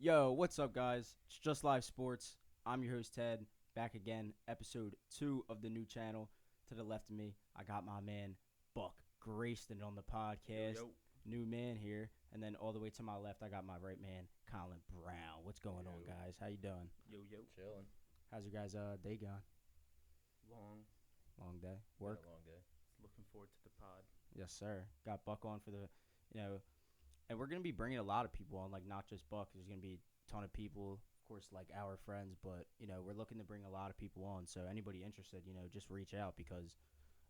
Yo, what's up, guys? It's Just Live Sports. I'm your host, Ted, back again, episode 2 of the new channel. To the left of me, I got my man, Buck Grayston on the podcast. Yo, New man here. And then all the way to my left, I got my right man, Colin Brown. What's going on, guys? How you doing? yo. Chilling. How's your guys' day going? Long. Long day? Been Work? a long day. Looking forward to the pod. Yes, sir. Got Buck on for you know, and we're going to be bringing a lot of people on, like not just Buck. There's going to be a ton of people, of course, like our friends, but, we're looking to bring a lot of people on. So anybody interested, just reach out because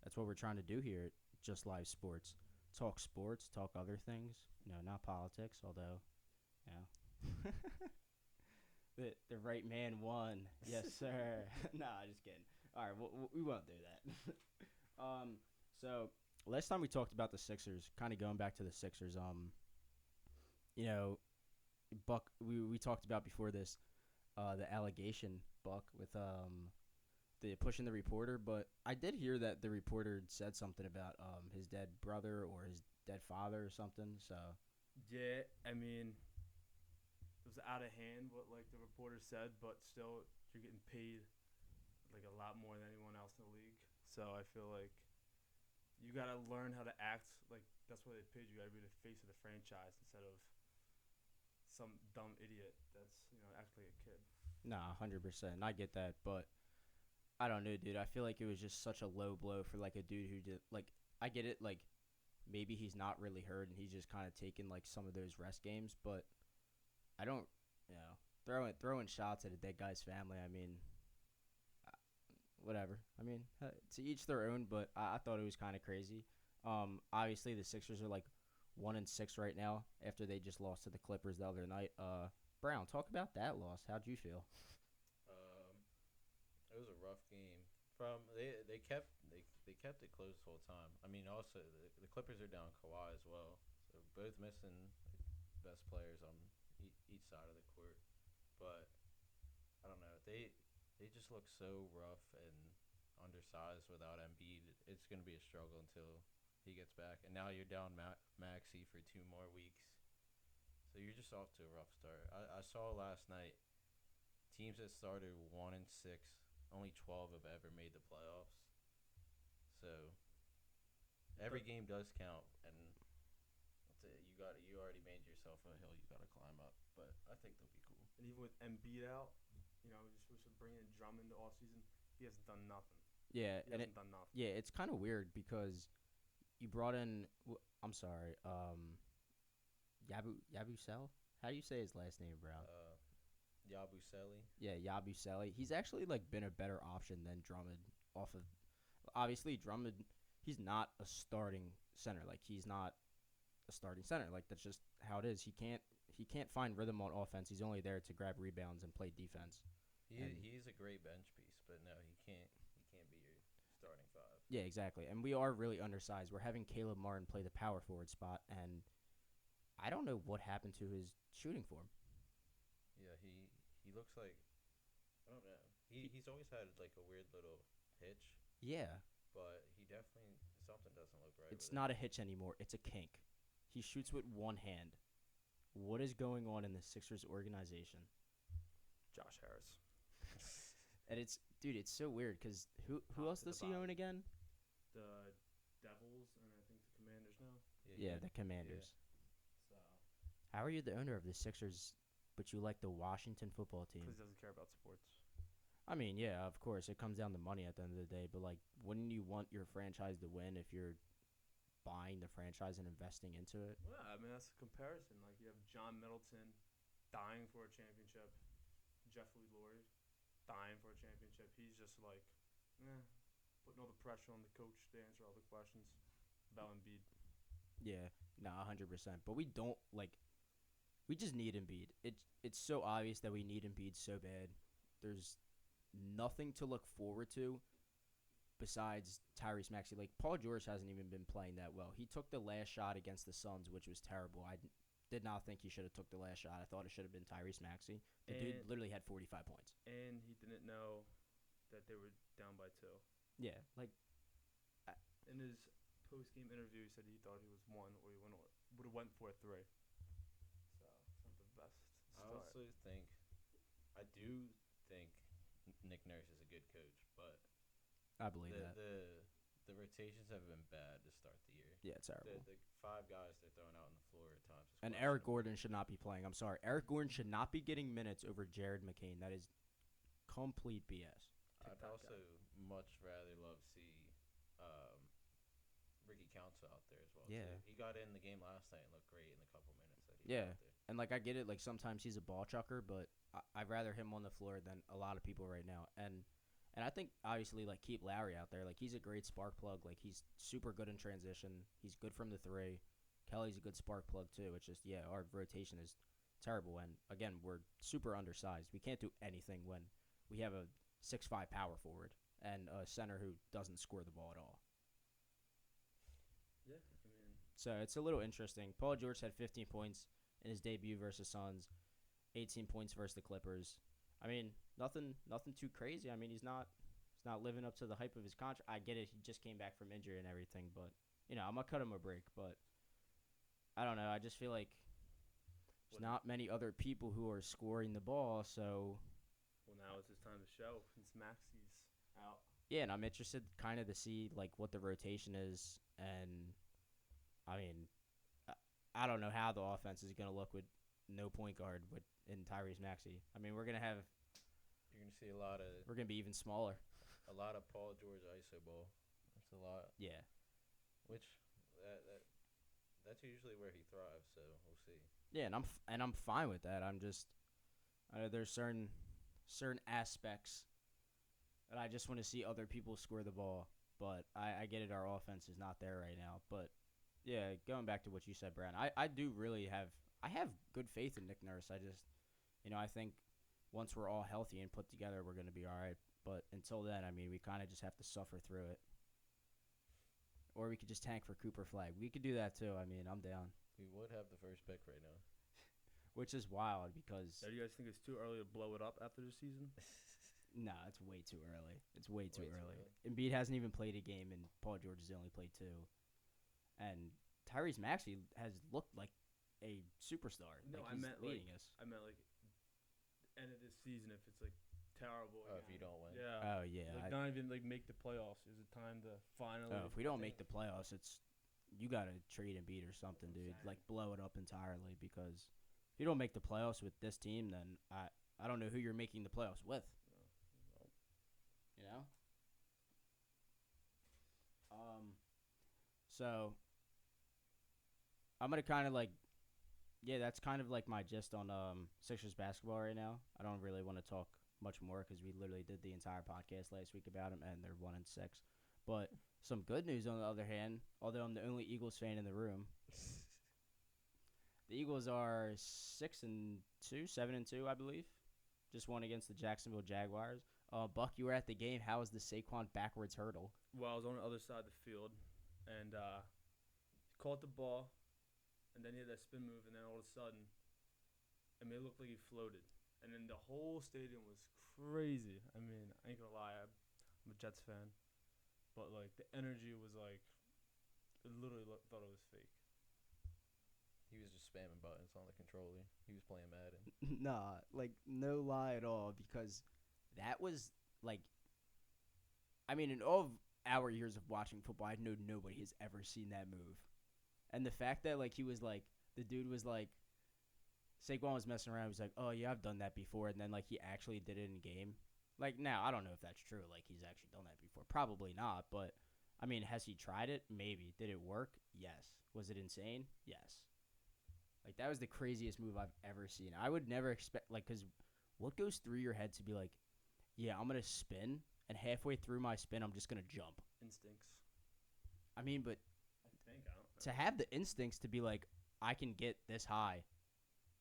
that's what we're trying to do here at Just Live Sports. Talk sports, talk other things, not politics, although, you know. The right man won. Yes, sir. Nah, just kidding. All right, we won't do that. So last time we talked about the Sixers, kind of going back to the Sixers, Buck, we talked about before this, the allegation, Buck, with the pushing the reporter, but I did hear that the reporter said something about his dead brother or his dead father or something. So Yeah, I mean, it was out of hand what like the reporter said, but still, you're getting paid like a lot more than anyone else in the league. So I feel like you gotta learn how to act like that's why they paid you. You gotta be the face of the franchise instead of some dumb idiot that's act like a kid. nah, 100%, I get that, but I don't know, dude. I feel like it was just such a low blow for like a dude who did like I get it, like maybe he's not really hurt and he's just kind of taking like some of those rest games, but I don't, throwing shots at a dead guy's family. I mean, whatever. I mean, to each their own. But I thought it was kind of crazy. Obviously the Sixers are like 1-6 right now after they just lost to the Clippers the other night. Brown, talk about that loss. How'd you feel? It was a rough game. They kept it close the whole time. I mean, also the Clippers are down Kawhi as well, so both missing the best players on each side of the court. But I don't know. They just look so rough and undersized without Embiid. It's gonna be a struggle until he gets back. And now you're down Maxey for 2 more weeks, so you're just off to a rough start. I saw last night teams that started 1-6, only 12 have ever made the playoffs. So every game does count, and that's it. You already made yourself a hill you got to climb up. But I think they'll be cool. And even with Embiid out, we're supposed to bring in Drummond all season. He hasn't done nothing. Yeah, He hasn't done nothing. yeah, it's kind of weird because you brought in. I'm sorry, Yabusele. How do you say his last name, Brown? Yabusele. Yeah, Yabusele. He's actually like been a better option than Drummond. Off of obviously Drummond, he's not a starting center. Like he's not a starting center. Like that's just how it is. He can't find rhythm on offense. He's only there to grab rebounds and play defense. He's a great bench piece, but no, he can't be your starting five. Yeah, exactly. And we are really undersized. We're having Caleb Martin play the power forward spot, and I don't know what happened to his shooting form. Yeah, he looks like, I don't know. He's always had like a weird little hitch, Yeah, but he definitely something doesn't look right. it's with not a hitch anymore. It's a kink. He shoots with one hand. What is going on in the Sixers organization? Josh Harris. And it's so weird because who else to the does he bottom. own again? The Devils and I think the Commanders now. Yeah, the Commanders. So How are you the owner of the Sixers, but you like the Washington football team? because he doesn't care about sports. I mean, yeah, of course, it comes down to money at the end of the day, but like, wouldn't you want your franchise to win if you're buying the franchise and investing into it? Well, I mean that's a comparison. Like you have John Middleton dying for a championship, Jeffrey Lurie dying for a championship. He's just like, putting all the pressure on the coach to answer all the questions about Embiid. Yeah, no, 100%. But we don't like. We just need Embiid. It's so obvious that we need Embiid so bad. There's nothing to look forward to besides Tyrese Maxey. Like Paul George hasn't even been playing that well. He took the last shot against the Suns, which was terrible. Did not think he should have took the last shot. I thought it should have been Tyrese Maxey. The dude literally had 45 points. And he didn't know that they were down by 2. Yeah, like In his post-game interview, he said he thought he was 1 or he would have went for a 3. So it's not the best start. also think, I do think Nick Nurse is a good coach, but I believe the that. the rotations have been bad to start the year. Yeah, it's terrible. The 5 guys they're throwing out on the floor at times is And Eric questionable. Gordon should not be playing. I'm sorry. Eric Gordon should not be getting minutes over Jared McCain. That is complete BS. I'd TikTok also much rather love see um, Ricky Council out there as well. Yeah. Too. He got in the game last night and looked great in the couple minutes that he Yeah. was out there. And, like, I get it. Like, sometimes he's a ball chucker, but I'd rather him on the floor than a lot of people right now. And I think, obviously, like, keep Lowry out there. Like, he's a great spark plug. Like, he's super good in transition. He's good from the three. Kelly's a good spark plug, too. It's just, yeah, our rotation is terrible. And, again, we're super undersized. We can't do anything when we have a 6'5" power forward and a center who doesn't score the ball at all. Yeah, I mean, So it's a little interesting. Paul George had 15 points in his debut versus Suns, 18 points versus the Clippers. I mean, nothing too crazy. I mean, he's not living up to the hype of his contract. I get it. He just came back from injury and everything, but I'm gonna cut him a break. But I don't know. I just feel like there's not many other people who are scoring the ball. So well, now it's his time to show since Maxi's out. yeah, and I'm interested kind of to see like what the rotation is, and I mean, I don't know how the offense is gonna look with no point guard in Tyrese Maxey. I mean, we're gonna You're gonna see a lot of be even smaller. Paul George ISO ball. That's a lot. Yeah. Which that's usually where he thrives. So we'll see. Yeah, and I'm fine with that. I'm just there's certain aspects that I just want to see other people score the ball. But I get it. Our offense is not there right now. But yeah, going back to what you said, Brad, I do really have good faith in Nick Nurse. I just I think once we're all healthy and put together, we're gonna be all right. But until then, I mean, we kind of just have to suffer through it. Or we could just tank for Cooper Flag. We could do that too. I mean, I'm down. We would have the first pick right now. Which is wild because Do you guys think it's too early to blow it up after the season? nah, it's way too early. It's way too Way too early. Embiid hasn't even played a game, and Paul George has only played 2. And Tyrese Maxey has looked like a superstar. No, like I he's meant, leading like- us. I meant like end of this season if it's like terrible. Oh, if again. you don't win. Yeah. Oh yeah. Like not even like make the playoffs. Is it time to finally? If we don't make the playoffs, you gotta trade Embiid or something, That's what I'm dude. saying. Like blow it up entirely because if you don't make the playoffs with this team, then I don't know who you're making the playoffs with. No. You know. So I'm gonna kind of like, yeah, that's kind of like my gist on Sixers basketball right now. I don't really want to talk much more because we literally did the entire podcast last week about them, and they're 1-6. But some good news on the other hand, although I'm the only Eagles fan in the room, the Eagles are 6-2, 7-2, I believe. Just won against the Jacksonville Jaguars. Buck, you were at the game. How was the Saquon backwards hurdle? Well, I was on the other side of the field, and he caught the ball, and then he had that spin move, and then all of a sudden, I mean, it looked like he floated. And then the whole stadium was crazy. I mean, I ain't gonna lie, I'm a Jets fan, but like the energy was like, it literally thought it was fake. He was just spamming buttons on the controller. He was playing Madden. Nah, like no lie at all because that was like, I mean, in all of our years of watching football, I know nobody has ever seen that move. And the fact that like he was like, the dude was like, Saquon was messing around. He was like, oh yeah, I've done that before. And then like he actually did it in game. Like now, I don't know if that's true. Like he's actually done that before. Probably not. But I mean, has he tried it? Maybe. Did it work? Yes. Was it insane? Yes. Like that was the craziest move I've ever seen. I would never expect like because what goes through your head to be like, yeah, I'm gonna spin, and halfway through my spin, I'm just gonna jump. Instincts. I mean, but I think I don't know. to have the instincts to be like, I can get this high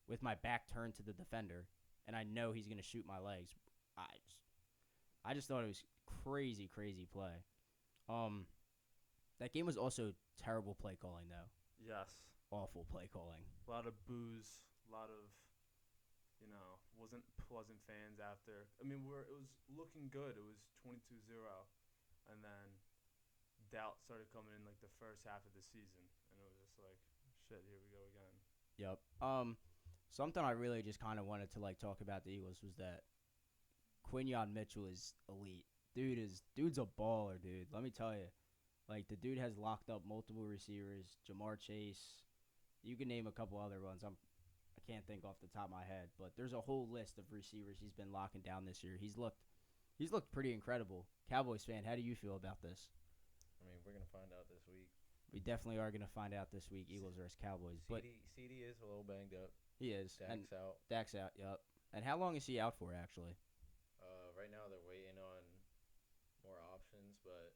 with my back turned to the defender, and I know he's gonna shoot my legs. I just thought it was crazy play. That game was also terrible play calling though. Yes. Awful play calling. A lot of boos. A lot of, wasn't pleasant fans after. I mean, it was looking good. It was 22-0, and then doubt started coming in like the first half of the season, and it was just like, shit, here we go again. Yep. something I really just kind of wanted to like talk about the Eagles was that Quinyon Mitchell is elite. Dude's a baller, dude. Let me tell you. Like the dude has locked up multiple receivers, Jamar Chase. You can name a couple other ones. I can't think off the top of my head, but there's a whole list of receivers he's been locking down this year. He's looked pretty incredible. Cowboys fan, how do you feel about this? I mean, we're gonna find out this week. We definitely are going to find out this week, Eagles versus Cowboys. But CD is a little banged up. he is. Dak's out. Dak's out, yep. And how long is he out for, actually? Right now they're waiting on more options, but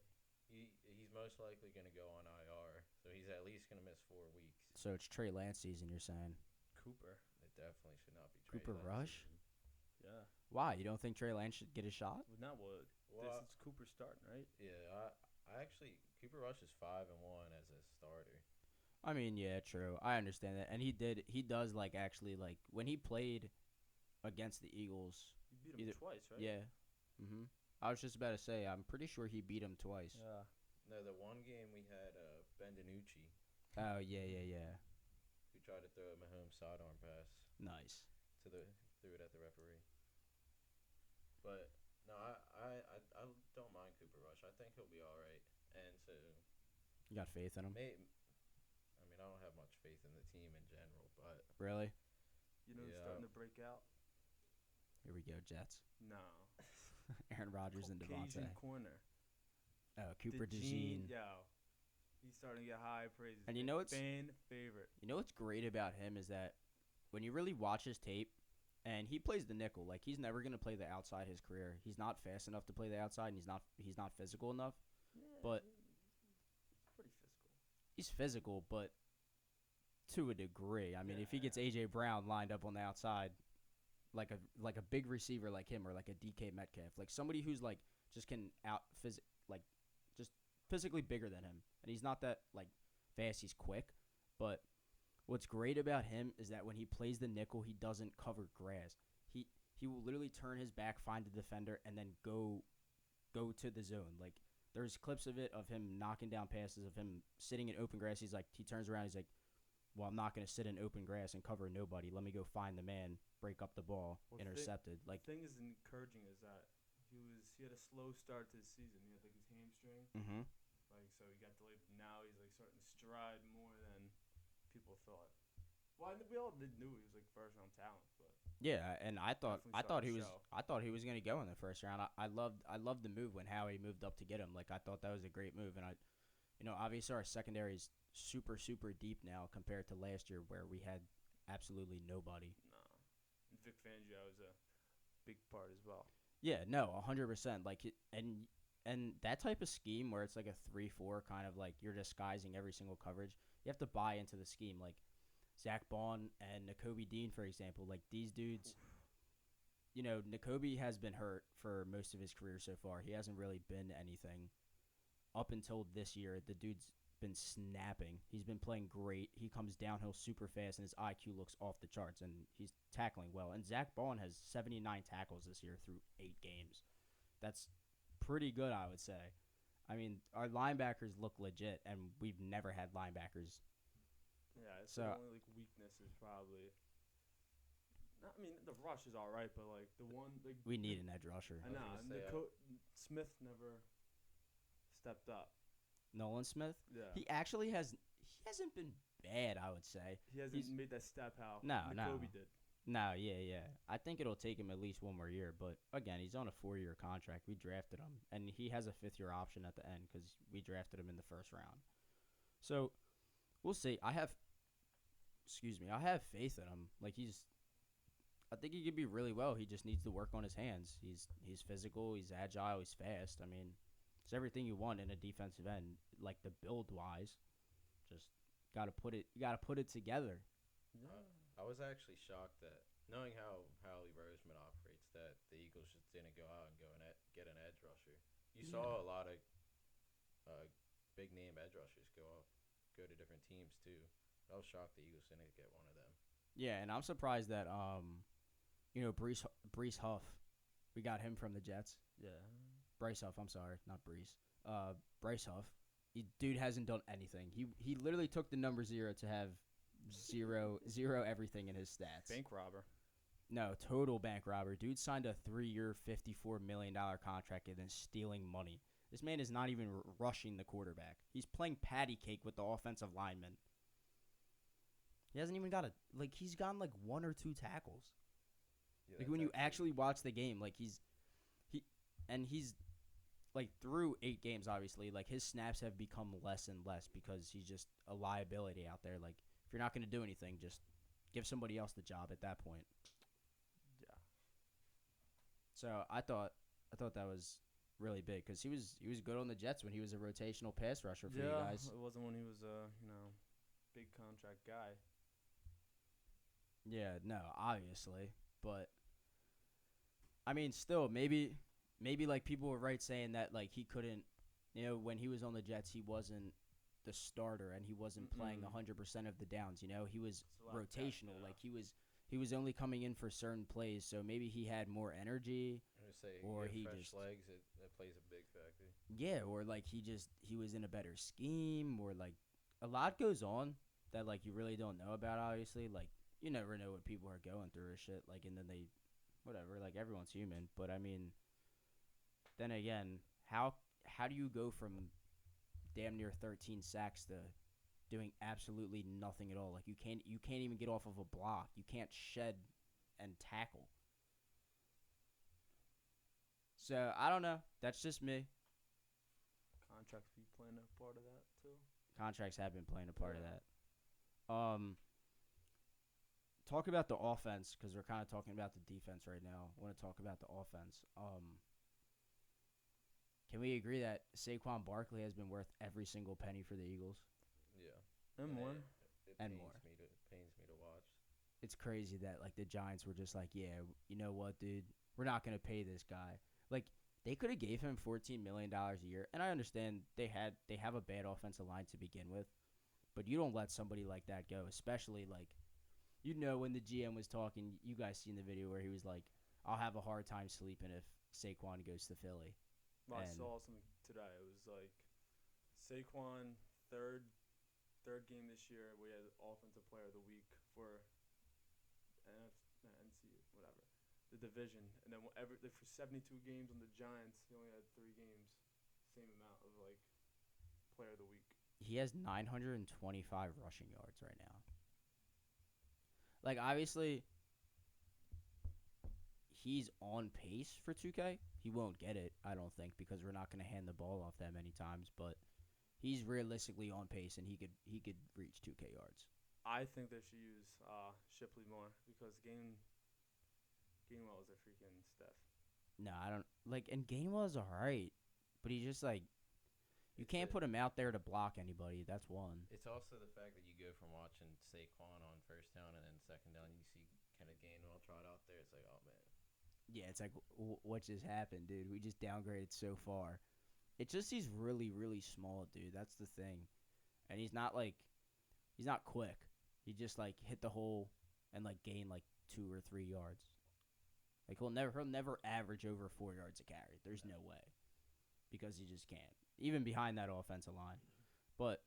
he's most likely gonna go on IR, so he's at least gonna miss 4 weeks. So it's Trey Lance season, you're saying? Cooper. It definitely should not be Trey Cooper Lance Rush? season. Yeah. Why? You don't think Trey Lance should get a shot? Well, not what. Well, This is Cooper starting, right? Yeah, I actually Cooper Rush is 5-1 as a starter. I mean, yeah, true. I understand that. And he does, like, actually, like, when he played against the Eagles. You beat him twice, right? Yeah. Mm-hmm. I was just about to say, I'm pretty sure he beat him twice. Yeah. No, the one game we had Ben DiNucci, Oh, yeah. who tried to throw a Mahomes sidearm pass Nice. threw it at the referee. But no, I don't mind Cooper Rush. I think he'll be all right. And so You got faith in him? I mean, I don't have much faith in the team in general, but Really? You know who's Yeah. starting to break out? Here we go, Jets. No. Aaron Rodgers and Caucasian Devontae. corner. Oh, Cooper DeJean. Yo. He's starting to get high praises. And you know what's fan favorite. You know what's great about him is that when you really watch his tape, and he plays the nickel, like he's never gonna play the outside his career. He's not fast enough to play the outside, and he's not physical enough. Yeah, But he's pretty physical. he's physical, but to a degree. I mean, if he Yeah. gets AJ Brown lined up on the outside, like a big receiver like him, or like a DK Metcalf, like somebody who's like just can just physically bigger than him, and he's not that like fast. He's quick, but what's great about him is that when he plays the nickel, he doesn't cover grass. He will literally turn his back, find the defender, and then go to the zone. Like there's clips of it of him knocking down passes, of him sitting in open grass. He turns around, he's like, well, I'm not going to sit in open grass and cover nobody. Let me go find the man, break up the ball, Well, intercepted. The thing is encouraging is that he had a slow start to the season. He had like his hamstring, Mm-hmm. like so he got delayed. But now he's like starting to stride more than people thought. Well, we all knew he was like first round talent, but Yeah, and I thought Definitely I thought he was going to go in the first round. I loved the move when Howie moved up to get him. Like I thought that was a great move, and obviously our secondary is super deep now compared to last year where we had absolutely nobody. nah. And Vic Fangio is a big part as well. Yeah, no, 100%. Like and that type of scheme where it's like a 3-4 kind of like you're disguising every single coverage. You have to buy into the scheme. Like Zach Bond and Nakobe Dean, for example, like these dudes. Nakobe has been hurt for most of his career so far. He hasn't really been anything up until this year. The dude's been snapping. He's been playing great. He comes downhill super fast, and his IQ looks off the charts, and he's tackling well. And Zach Bond has 79 tackles this year through 8 games. That's pretty good, I would say. I mean, our linebackers look legit, and we've never had linebackers. Yeah, it's So- the only like weakness is probably. I mean, the rush is all right, but like the one like We need an edge rusher. I know I was gonna say, Smith never stepped up. Nolan Smith? Yeah, He actually hasn't been bad, I would say. he hasn't he's- made that step how No. Nakobe did. No, yeah. I think it'll take him at least one more year. But, again, he's on a 4-year contract. We drafted him. And he has a 5th-year option at the end because we drafted him in the first round. So, we'll see. I have faith in him. Like, I think he could be really well. He just needs to work on his hands. He's physical. He's agile. He's fast. I mean, it's everything you want in a defensive end, like the build-wise. Just got to put it together. I was actually shocked that knowing how Howie Roseman operates, that the Eagles just didn't go out and get an edge rusher. You saw a lot of big name edge rushers go to different teams too. I was shocked the Eagles didn't get one of them. Yeah, and I'm surprised that Brees Huff, we got him from the Jets. Yeah, Bryce Huff, I'm sorry, not Brees. Bryce Huff. Dude hasn't done anything. He literally took the number 0 to have zero everything in his stats. Bank robber. No, total bank robber. Dude signed a 3-year, $54 million contract and then stealing money. This man is not even rushing the quarterback. He's playing patty cake with the offensive lineman. He hasn't even got he's gotten like 1 or 2 tackles. Yeah, Like when you actually watch the game, like he's like through 8 games, obviously, like his snaps have become less and less because he's just a liability out there. Like if you're not going to do anything, just give somebody else the job at that point. Yeah. So I thought that was really big because he was good on the Jets when he was a rotational pass rusher for you guys. It wasn't when he was a big contract guy. Yeah, no, obviously, but I mean, still, maybe like people were right saying that like he couldn't, when he was on the Jets, he wasn't the starter and he wasn't playing 100% of the downs. He was rotational. Yeah. Like he was only coming in for certain plays, so maybe he had more energy. I'm gonna say, or he fresh just legs. That plays a big factor. Yeah, or like he was in a better scheme, or like a lot goes on that like you really don't know about. Obviously, like you never know what people are going through or shit. Like, and then whatever. Like everyone's human, but I mean, then again, how do you go from damn near 13 sacks to doing absolutely nothing at all? Like you can't even get off of a block. You can't shed and tackle. So I don't know. That's just me. Contracts be playing a part of that too. Contracts have been playing a part of that. Talk about the offense because we're kind of talking about the defense right now. I want to talk about the offense. Can we agree that Saquon Barkley has been worth every single penny for the Eagles? Yeah, And more. It And pains more. Pains me to watch. It's crazy that like the Giants were just like, yeah, you know what, dude, we're not gonna pay this guy. Like they could have gave him $14 million a year, and I understand they have a bad offensive line to begin with, but you don't let somebody like that go, especially like, when the GM was talking. You guys seen the video where he was like, I'll have a hard time sleeping if Saquon goes to Philly. Well, I saw something today. It was like Saquon third game this year. We had Offensive Player of the Week for NC whatever the division, and then for 72 games on the Giants, he only had 3 games, same amount of like Player of the Week. He has 925 rushing yards right now. Like obviously, he's on pace for 2K. He won't get it, I don't think, because we're not going to hand the ball off that many times. But he's realistically on pace, and he could reach 2K yards. I think they should use Shipley more because Gainwell is a freaking stiff. No, I don't like. And Gainwell's alright, but he's just like, you can't put him out there to block anybody. That's one. It's also the fact that you go from watching Saquon on first down and then second down, you see Kenneth Gainwell trot out there. It's like, oh man. Yeah, it's like, what just happened, dude? We just downgraded so far. It's just he's really, really small, dude. That's the thing. And he's not quick. He just like hit the hole and like gain like 2 or 3 yards. Like he'll never average over 4 yards a carry. There's no way, because he just can't, even behind that offensive line. But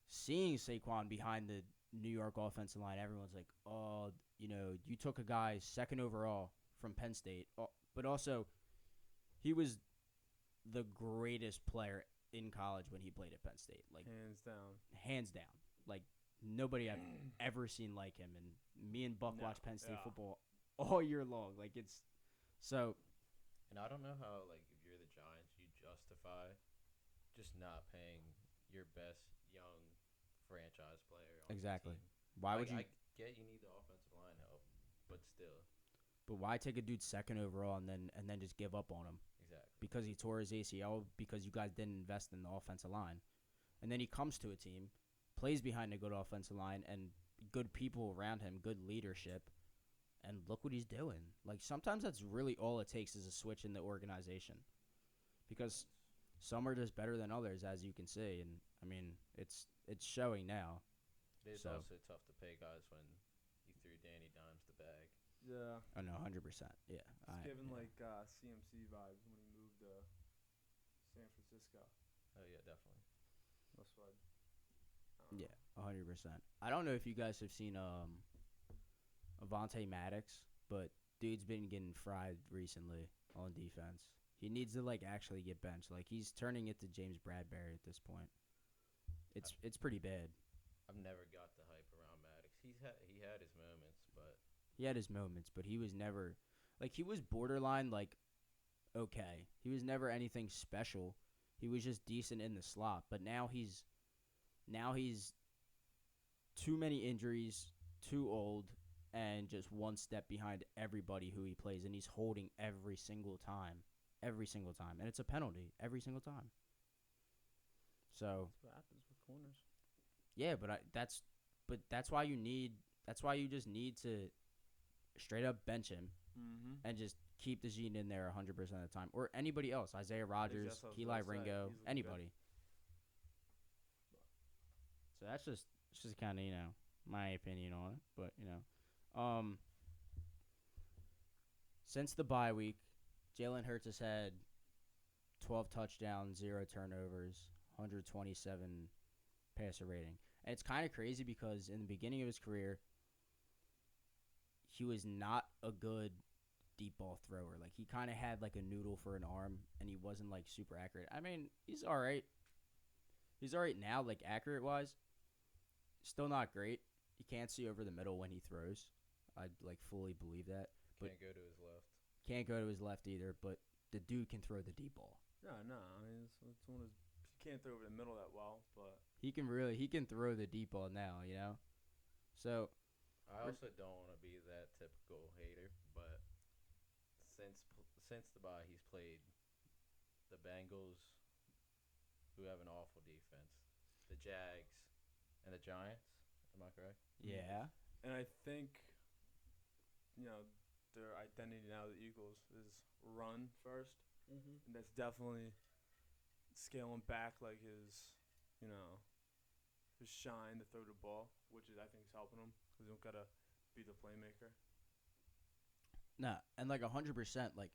seeing Saquon behind the New York offensive line, everyone's like, oh, you took a guy second overall from Penn State, but also he was the greatest player in college when he played at Penn State. Like hands down. Like nobody I've ever seen like him. And me and Buck watch Penn State football all year long. Like it's so. And I don't know how, like, if you're the Giants, you justify just not paying your best young franchise player on Exactly. the team. Why would you? I get you need the offensive line help, but still. But why take a dude second overall and then just give up on him? Exactly. Because he tore his ACL, because you guys didn't invest in the offensive line. And then he comes to a team, plays behind a good offensive line and good people around him, good leadership, and look what he's doing. Like sometimes that's really all it takes is a switch in the organization. Because some are just better than others, as you can see, and I mean it's showing now. It is also tough to pay guys when you threw Danny Dimes the bag. Yeah. Oh no, 100%. Yeah. It's giving like CMC vibes when he moved to San Francisco. Oh yeah, definitely. That's why I don't Yeah, 100%. I don't know if you guys have seen Avonte Maddox, but dude's been getting fried recently on defense. He needs to like actually get benched. Like he's turning it to James Bradbury at this point. It's pretty bad. I've never got the hype around Maddox. He had his moments, but He had his moments, but he was never like he was borderline like okay. He was never anything special. He was just decent in the slot, but now he's too many injuries, too old, and just one step behind everybody who he plays, and he's holding every single time. Every single time. And it's a penalty every single time. So That's what happens with corners. yeah, that's why you just need to straight up bench him Mm-hmm. and just keep the Gene in there 100% of the time. Or anybody else. Isaiah Rogers, That's what I was Eli gonna say. Ringo, He's looking anybody. So that's just it's just kinda, my opinion on it. But, since the bye week, Jalen Hurts has had 12 touchdowns, 0 turnovers, 127 passer rating. And it's kind of crazy because in the beginning of his career, he was not a good deep ball thrower. Like he kind of had like a noodle for an arm, and he wasn't like super accurate. I mean, he's all right. He's all right now, like accurate wise. Still not great. He can't see over the middle when he throws. I like fully believe that. But can't go to his left. can't go to his left either. But the dude can throw the deep ball. No. I mean, it's one of his. He can't throw over the middle that well, but He can throw the deep ball now. So I also don't want to be that typical hater, but since the bye, he's played the Bengals, who have an awful defense, the Jags, and the Giants. Am I correct? yeah, and I think, their identity now, the Eagles, is run first, and that's definitely scaling back like his shine to throw the ball, which is I think is helping him because he don't gotta be the playmaker. nah, and like 100%. Like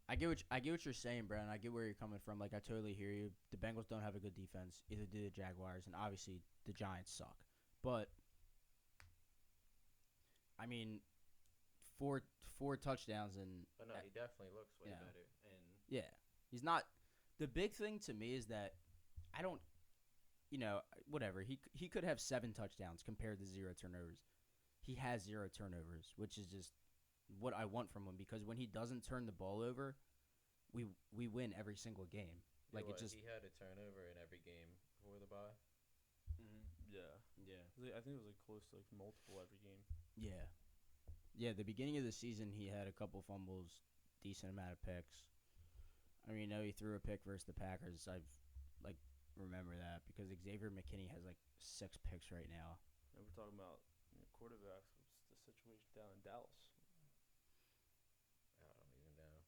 I get what you're saying, Brandon. I get where you're coming from. Like I totally hear you. The Bengals don't have a good defense. Either do the Jaguars, and obviously the Giants suck. But I mean, four touchdowns and But no, he definitely looks way yeah. better. And yeah, he's not. The big thing to me is that I don't. Whatever. He could have 7 touchdowns compared to 0 turnovers. He has 0 turnovers, which is just what I want from him because when he doesn't turn the ball over, we win every single game. Like it just he had a turnover in every game before the bye. Yeah. yeah. I think it was like close to like multiple every game. Yeah. Yeah, the beginning of the season, he had a couple fumbles, decent amount of picks. I mean, he threw a pick versus the Packers. I remember that because Xavier McKinney has 6 picks right now. And we're talking about quarterbacks. What's the situation down in Dallas? I don't even know.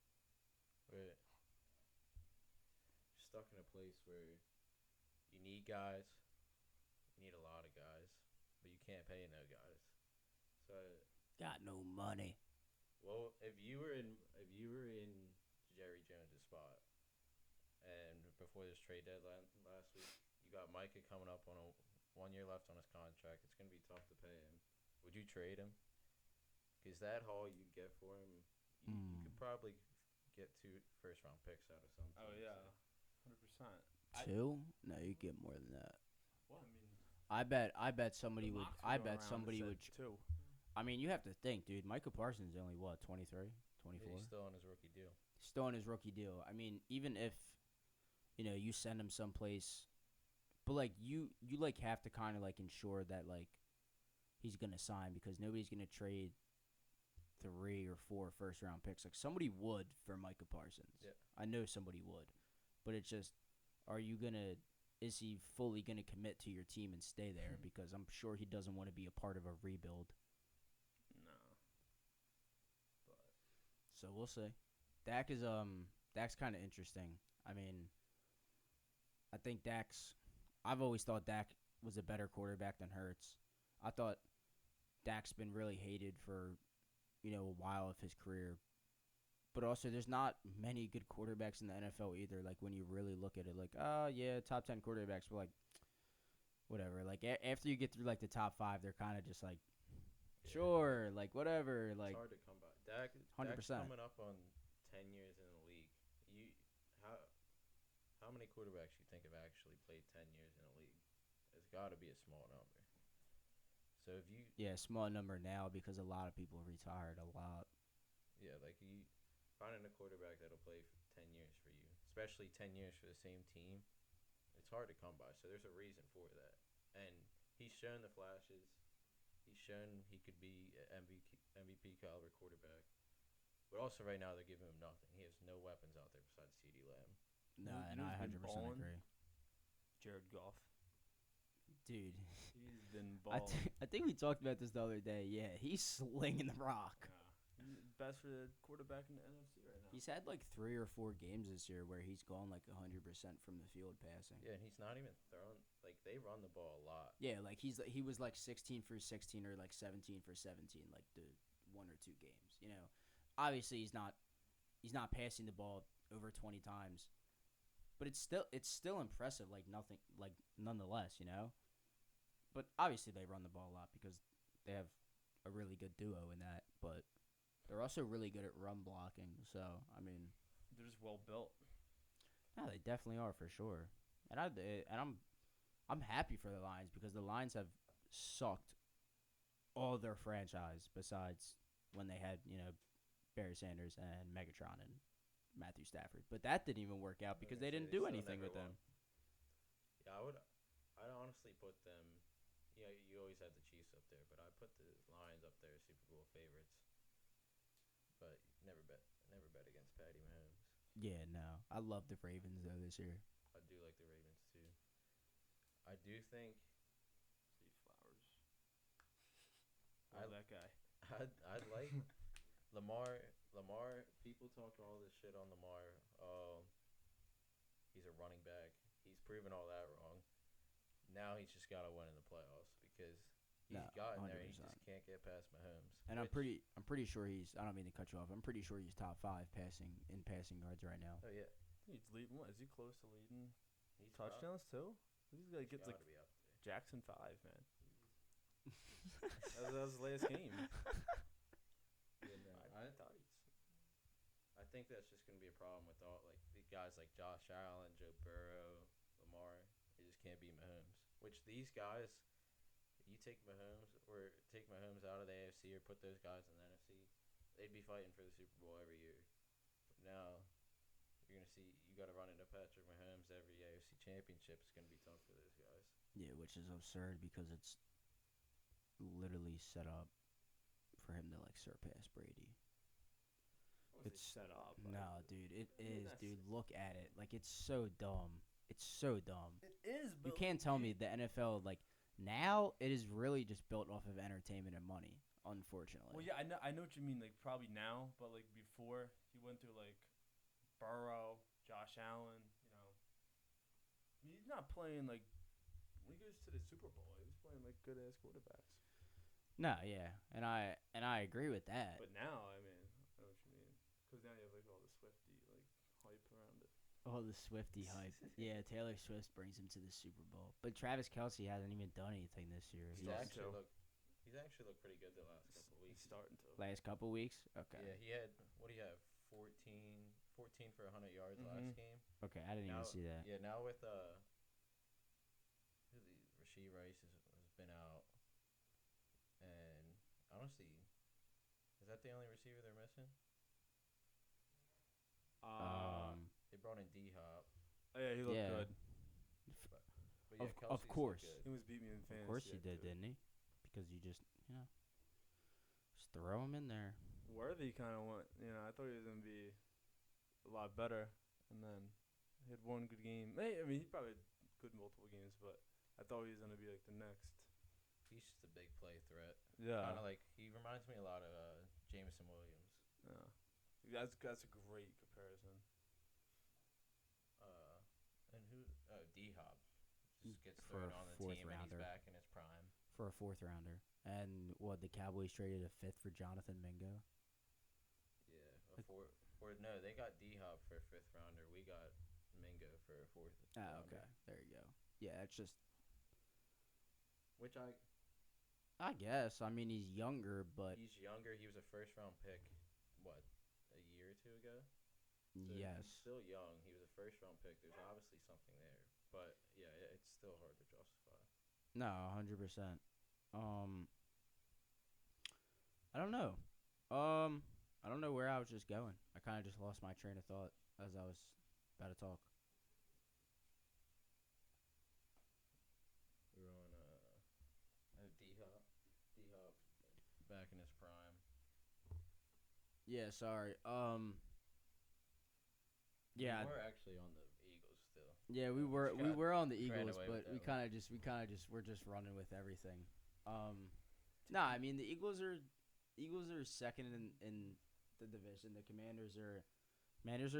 We're stuck in a place where you need guys, you need a lot of guys, but you can't pay no guys. So, Got no money. well, if you were in Jerry Jones' spot, and before this trade deadline last week, you got Micah coming up on 1 year left on his contract. It's gonna be tough to pay him. Would you trade him? Because that haul you get for him, you could probably get 2 first-round picks out of something. Oh yeah, 100%. 2? No, you get more than that. What? I mean, I bet somebody would. I bet somebody would. too. I mean, you have to think, dude. Micah Parsons is only 23, 24. He's still on his rookie deal. Still on his rookie deal. I mean, even if you send him someplace, but you have to kind of ensure that he's gonna sign because nobody's gonna trade 3 or 4 first round picks. Like somebody would for Micah Parsons. Yeah. I know somebody would, but it's just, is he fully gonna commit to your team and stay there? Because I'm sure he doesn't want to be a part of a rebuild. No. But So we'll see. Dak's kind of interesting. I mean, I think I've always thought Dak was a better quarterback than Hurts. I thought Dak's been really hated for, a while of his career. But also, there's not many good quarterbacks in the NFL either. Like, when you really look at it, top 10 quarterbacks, but, whatever. Like after you get through like the top 5, they're kind of just like Yeah. sure, like whatever, It's like hard to come by. Dak's 100%. coming up on 10 years in the league. You how how many quarterbacks you think have actually played 10 years in the league? It's got to be a small number. So if you Yeah, small number now because a lot of people retired a lot. yeah, like you finding a quarterback that'll play for 10 years for you, especially 10 years for the same team, it's hard to come by. So there's a reason for that. And he's shown the flashes. He's shown he could be an MVP caliber quarterback. But also right now they're giving him nothing. He has no weapons out there besides CeeDee Lamb. No, You and know I who's been 100% ballin'? agree. Jared Goff. Dude, He's been I balling. I think we talked about this the other day. Yeah, he's slinging the rock. He's best for the quarterback in the NFC right now. He's had like 3 or 4 games this year where he's gone like 100% from the field passing. Yeah, and he's not even throwing. Like they run the ball a lot. Yeah, like he was like 16 for 16 or like 17 for 17 like the 1 or 2 games, you know. Obviously he's not passing the ball over 20 times. But it's still impressive like nothing like nonetheless, you know. But obviously they run the ball a lot because they have a really good duo in that, but they're also really good at run blocking. So, I mean, They're just well built. no, they definitely are for sure. I'm happy for the Lions because the Lions have sucked all their franchise besides when they had, you know, Barry Sanders and Megatron and Matthew Stafford. But that didn't even work out because they didn't do anything with them. Yeah, I'd honestly put them. Yeah, you always have the Chiefs up there, but I put the Lions up there as Super Bowl favorites. But never bet against Patty Mahomes. Yeah, no. I love the Ravens though this year. I do like the Ravens too. I do think Steve Flowers. I Love that guy. I'd like Lamar. People talk all this shit on Lamar. Oh, he's a running back. He's proven all that wrong. Now he's just got to win in the playoffs because he's gotten there. He 100%. just can't get past Mahomes. And I'm pretty sure he's. I don't mean to cut you off. I'm pretty sure he's top 5 passing yards right now. Oh yeah, He's leading. What is he close to leading he's touchdowns too? He's gonna get Got like to be up there. Jackson 5, man. That was his latest game. Yeah, no, I think that's just gonna be a problem with all like the guys like Josh Allen, Joe Burrow, Lamar. They just can't beat Mahomes. Which these guys, you take Mahomes out of the AFC or put those guys in the NFC, they'd be fighting for the Super Bowl every year. But now you're gonna see you got to run into Patrick Mahomes every AFC Championship. It's gonna be tough for those guys. Yeah, which is absurd because it's literally set up for him to like surpass Brady. It's set up. No, dude, it I mean, is, that's dude. just- Look at it. Like it's so dumb. It's so dumb. It is. You can't tell me the NFL like now it is really just built off of entertainment and money. Unfortunately. Well, yeah, I know what you mean. Like probably now, but like before, he went through like Burrow, Josh Allen. You know, he's not playing like when he goes to the Super Bowl. He's playing like good ass quarterbacks. No, yeah, and I agree with that. But now, I mean, I know what you mean. Because now you have like all the Swifty like hype around it. Oh, the Swifty hype. Yeah, Taylor Swift brings him to the Super Bowl, but Travis Kelce hasn't even done anything this year. He's actually looked pretty good the last couple of He's weeks. starting to. Last couple weeks. Okay. Yeah, he had what do you have? 14 for 100 yards last game. Okay, I didn't Now, even see that. Yeah, now with Rasheed Rice has been out, and honestly, is that the only receiver they're missing? They brought in D Hop, Yeah, he looked Yeah. good. but Of yeah, Kelsey's looked course. good. He was beat me in fantasy. Of course he I did, do. didn't he? Because you just just throw him in there. Worthy kind of went. You know, I thought he was gonna be a lot better, and then he had one good game. I mean, he probably had good multiple games, but I thought he was gonna be like the next. He's just a big play threat. Yeah. Kind of like he reminds me a lot of Jameson Williams. Yeah. That's a great comparison. And who? Oh, D Hop just gets For thrown a on the fourth team and he's rounder. back in his prime. For a 4th rounder. And what, the Cowboys traded a 5th for Jonathan Mingo? Yeah, no, they got D Hop for a 5th rounder. We got Mingo for a 4th. Oh, rounder. okay. There you go. Yeah, it's just which I guess. I mean, he's younger, but he's younger. He was a first round pick, what, a year or two ago. So he's yes. still young. He was a first round pick. There's obviously something there, but yeah, it's still hard to justify. No, 100%. Um, I don't know. I don't know where I was just going. I kind of just lost my train of thought as I was about to talk. We were on D Hop, back in his prime. Yeah, sorry. Yeah, We were actually on the Eagles still. yeah, we Just we got were on the carried Eagles, away but with that one. we're just running with everything. Nah, I mean the Eagles are second in the division. The Commanders are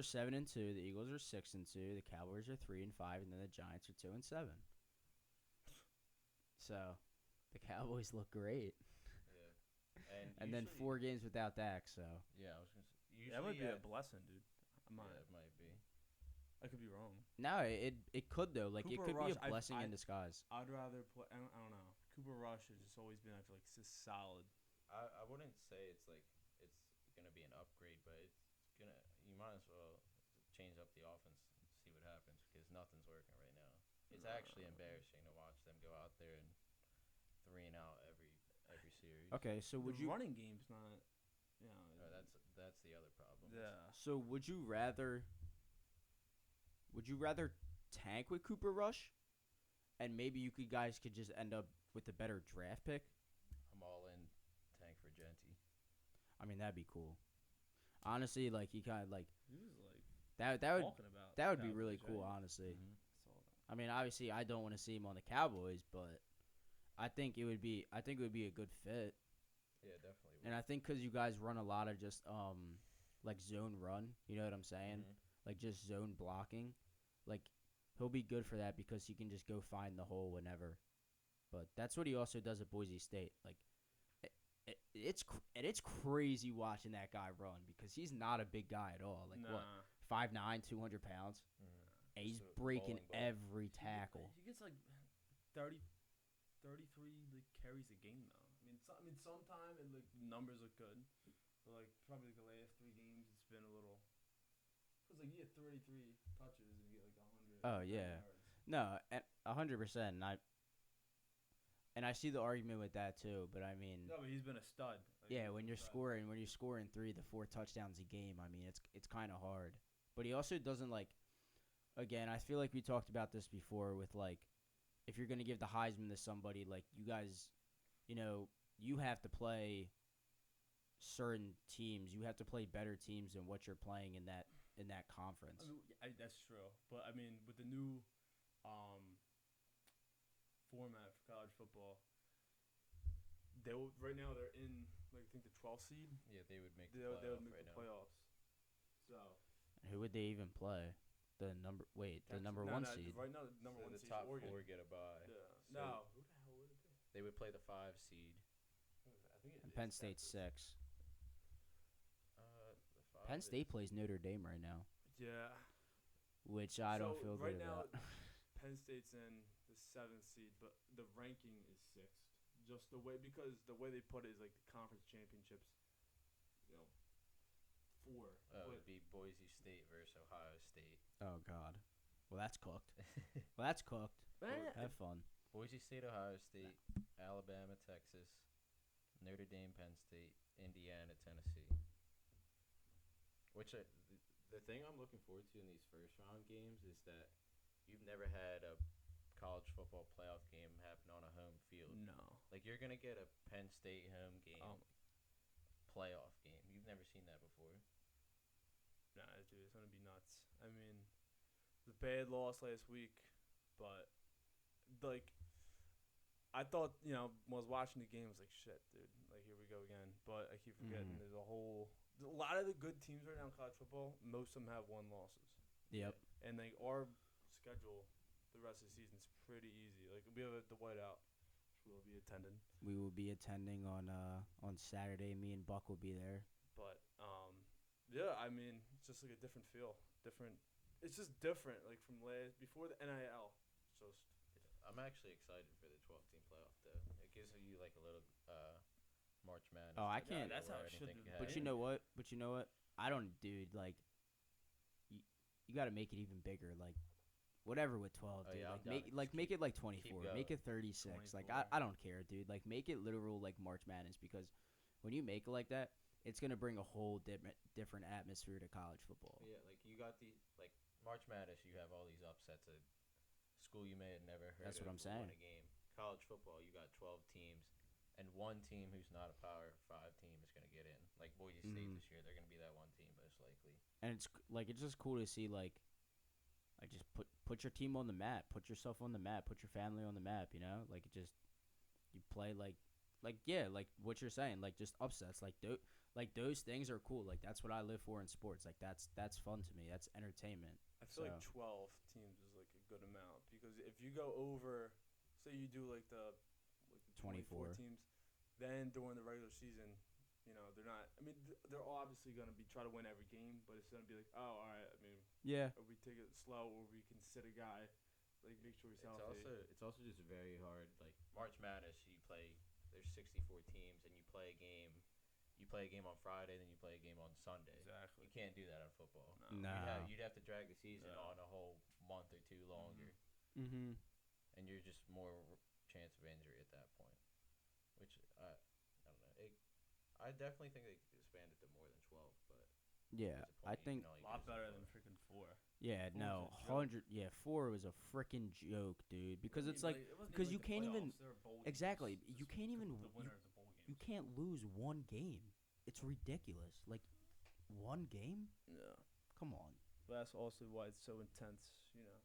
7-2. The Eagles are 6-2. The Cowboys are 3-5, and then the Giants are 2-7. So, the Cowboys look great, Yeah, and and then usually, 4 games without Dak. So, yeah, I was gonna say, usually That might be a at- blessing, dude. yeah, it might be. I could be wrong. no, it could though. Like it Cooper could be Rush, a blessing in disguise. I'd rather play. I don't know. Cooper Rush has just always been, I feel like, just solid. I wouldn't say it's like it's gonna be an upgrade, but it's gonna. You might as well change up the offense and see what happens because nothing's working right now. It's actually embarrassing to watch them go out there and 3-and-out every series. Okay, so The running game's not, you know. Oh, that's the other problem. Yeah. So would you rather tank with Cooper Rush, and maybe you guys could just end up with a better draft pick? I'm all in tank for Genty. I mean, that'd be cool. Honestly, like he kind of like He was like that would talking about that would be Cowboys, really cool. right? Honestly, Mm-hmm. Saw that. I mean, obviously, I don't want to see him on the Cowboys, but I think it would be a good fit, Yeah, definitely. and I think because you guys run a lot of just like zone run, you know what I'm saying? Mhm. Like just zone blocking, like he'll be good for that because he can just go find the hole whenever. But that's what he also does at Boise State. Like it's crazy watching that guy run because he's not a big guy at all. Like what, Nah. 5'9", 200 pounds, Mm-hmm. and he's Just a breaking bowling ball. every tackle. He gets like 30, 33 like carries a game though. I mean, sometime and like numbers look good, but like probably the last 3 games it's been a little. Cause like you get 33 touches and you get like 100. Oh yeah, no, 100%. And I see the argument with that too. But I mean, No, but he's been a stud. Like, yeah, he's when been you're a stud. scoring 3 to 4 touchdowns a game, I mean it's kind of hard. But he also doesn't like. Again, I feel like we talked about this before with like, if you're gonna give the Heisman to somebody, like you guys, you have to play certain teams. You have to play better teams than what you're playing in that conference. I mean, that's true. But I mean, with the new format for college football, right now they're in like I think the 12th seed. Yeah, they would make They the would playoff make right the now. playoffs. So Who would they even play? The number no, one no, seed. right now the number So one the seed top is Oregon. 4 get a bye. Yeah. So No. Who the hell would it be? They would play the 5 seed. I think And Penn State's 6. The 5 Penn is- State plays Notre Dame right now, Yeah. which I don't feel right good now, about. Penn State's in the 7th seed, but the ranking is 6th. Just the way they put it is like the conference championships. You know, 4. it would be Boise State versus Ohio State. Oh God. Well, that's cooked. Well, that's cooked. Have fun. Boise State, Ohio State, Alabama, Texas, Notre Dame, Penn State, Indiana, Tennessee. Which the thing I'm looking forward to in these first round games is that you've never had a college football playoff game happen on a home field. No. Like you're gonna get a Penn State home game, Oh. playoff game. You've never seen that before. Nah, dude, it's gonna be nuts. I mean, the bad loss last week, but like, I thought when I was watching the game, I was like, shit, dude, like here we go again. But I keep forgetting there's a lot of the good teams right now in college football. Most of them have 1 losses, Yep. and like our schedule, the rest of the season's pretty easy. Like we have the whiteout, which we'll be attending. We will be attending on Saturday. Me and Buck will be there. But yeah, I mean, it's just like a different feel, different. It's just different, like from before the NIL. It's just I'm actually excited for the 12-team playoff though. It gives you like a little March Madness. Oh, I type can't- feel that's how where it should anything have can But you happen. know what? I don't, dude. Like, you got to make it even bigger. Like, whatever with 12, Oh, dude. yeah, I'm Like, down make to like just make keep- it like keep 24. going. Make it 36. Like, 24. I don't care, dude. Like, make it literal like March Madness because when you make it like that, it's gonna bring a whole different atmosphere to college football. Yeah, like you got the like March Madness. You have all these upsets of school you may have never heard That's of what I'm who won saying. a game. College football, you got 12 teams, and one team who's not a Power 5 team is going to get in. Like Boise State Mhm. this year, they're going to be that one team most likely. And it's just cool to see like just put your team on the map, put yourself on the map, put your family on the map. You know, like it just you play like yeah, like what you're saying, like just upsets, like those things are cool. Like that's what I live for in sports. Like that's fun to me. That's entertainment. I feel like So- 12 teams is like a good amount because if you go over, say you do like the 24 24. teams, then during the regular season, you know they're not. I mean, they're obviously gonna be try to win every game, but it's gonna be like, oh, all right. I mean, Yeah, if we take it slow, or we can sit a guy, like make sure he's healthy. It's also just very hard. Like March Madness, you play. There's 64 teams, and you play a game. You play a game on Friday, then you play a game on Sunday. Exactly. You can't do that on football. No. Nah. You'd have to drag the season Yeah. on a whole month or two longer, Mm-hmm. and you're just more chance of injury at that point. Which I don't know. I definitely think they could expand it to more than 12, but Yeah, there's a I point you think. can only A lot do so better far. than freaking 4. Yeah, Four no, was a joke. 100. Yeah, 4 was a freaking joke, dude. Because it's like it wasn't because even you like the can't even playoffs, they were bowl exactly. games. You Just can't even the winner of the bowl you games. can't lose one game. It's ridiculous. Like one game. Yeah, Come on. but that's also why it's so intense. You know.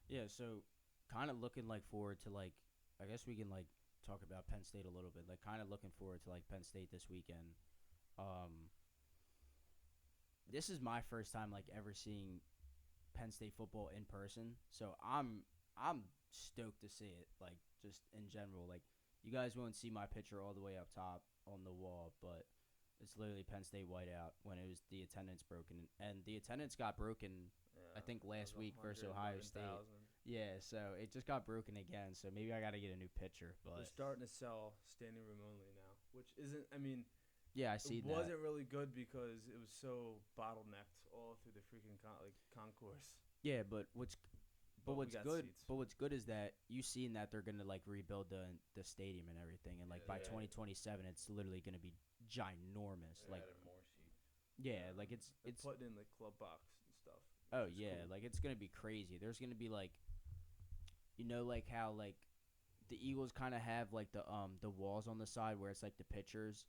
Yeah, so kind of looking like forward to like I guess we can like talk about Penn State a little bit. Like kind of looking forward to like Penn State this weekend. This is my first time like ever seeing Penn State football in person. So I'm stoked to see it like just in general. Like you guys won't see my picture all the way up top on the wall, but it's literally Penn State whiteout when it was the attendance broken and the attendance got broken Yeah, I think it last was week versus Ohio State. 111,000. Yeah, so it just got broken again. So maybe I got to get a new picture. They're But starting to sell standing room only now, which isn't. I mean, yeah, I see it that. wasn't really good because it was so bottlenecked all through the freaking concourse. Yeah, but what's But we what's got good? seats. But what's good is that you seen that they're gonna like rebuild the stadium and everything, and like by Yeah. 2027, it's literally gonna be ginormous. They Like added more seats. yeah, like it's They're putting in like club box and stuff. oh which is yeah, cool. like it's gonna be crazy. There's gonna be like, like how like the Eagles kind of have like the walls on the side where it's like the pictures,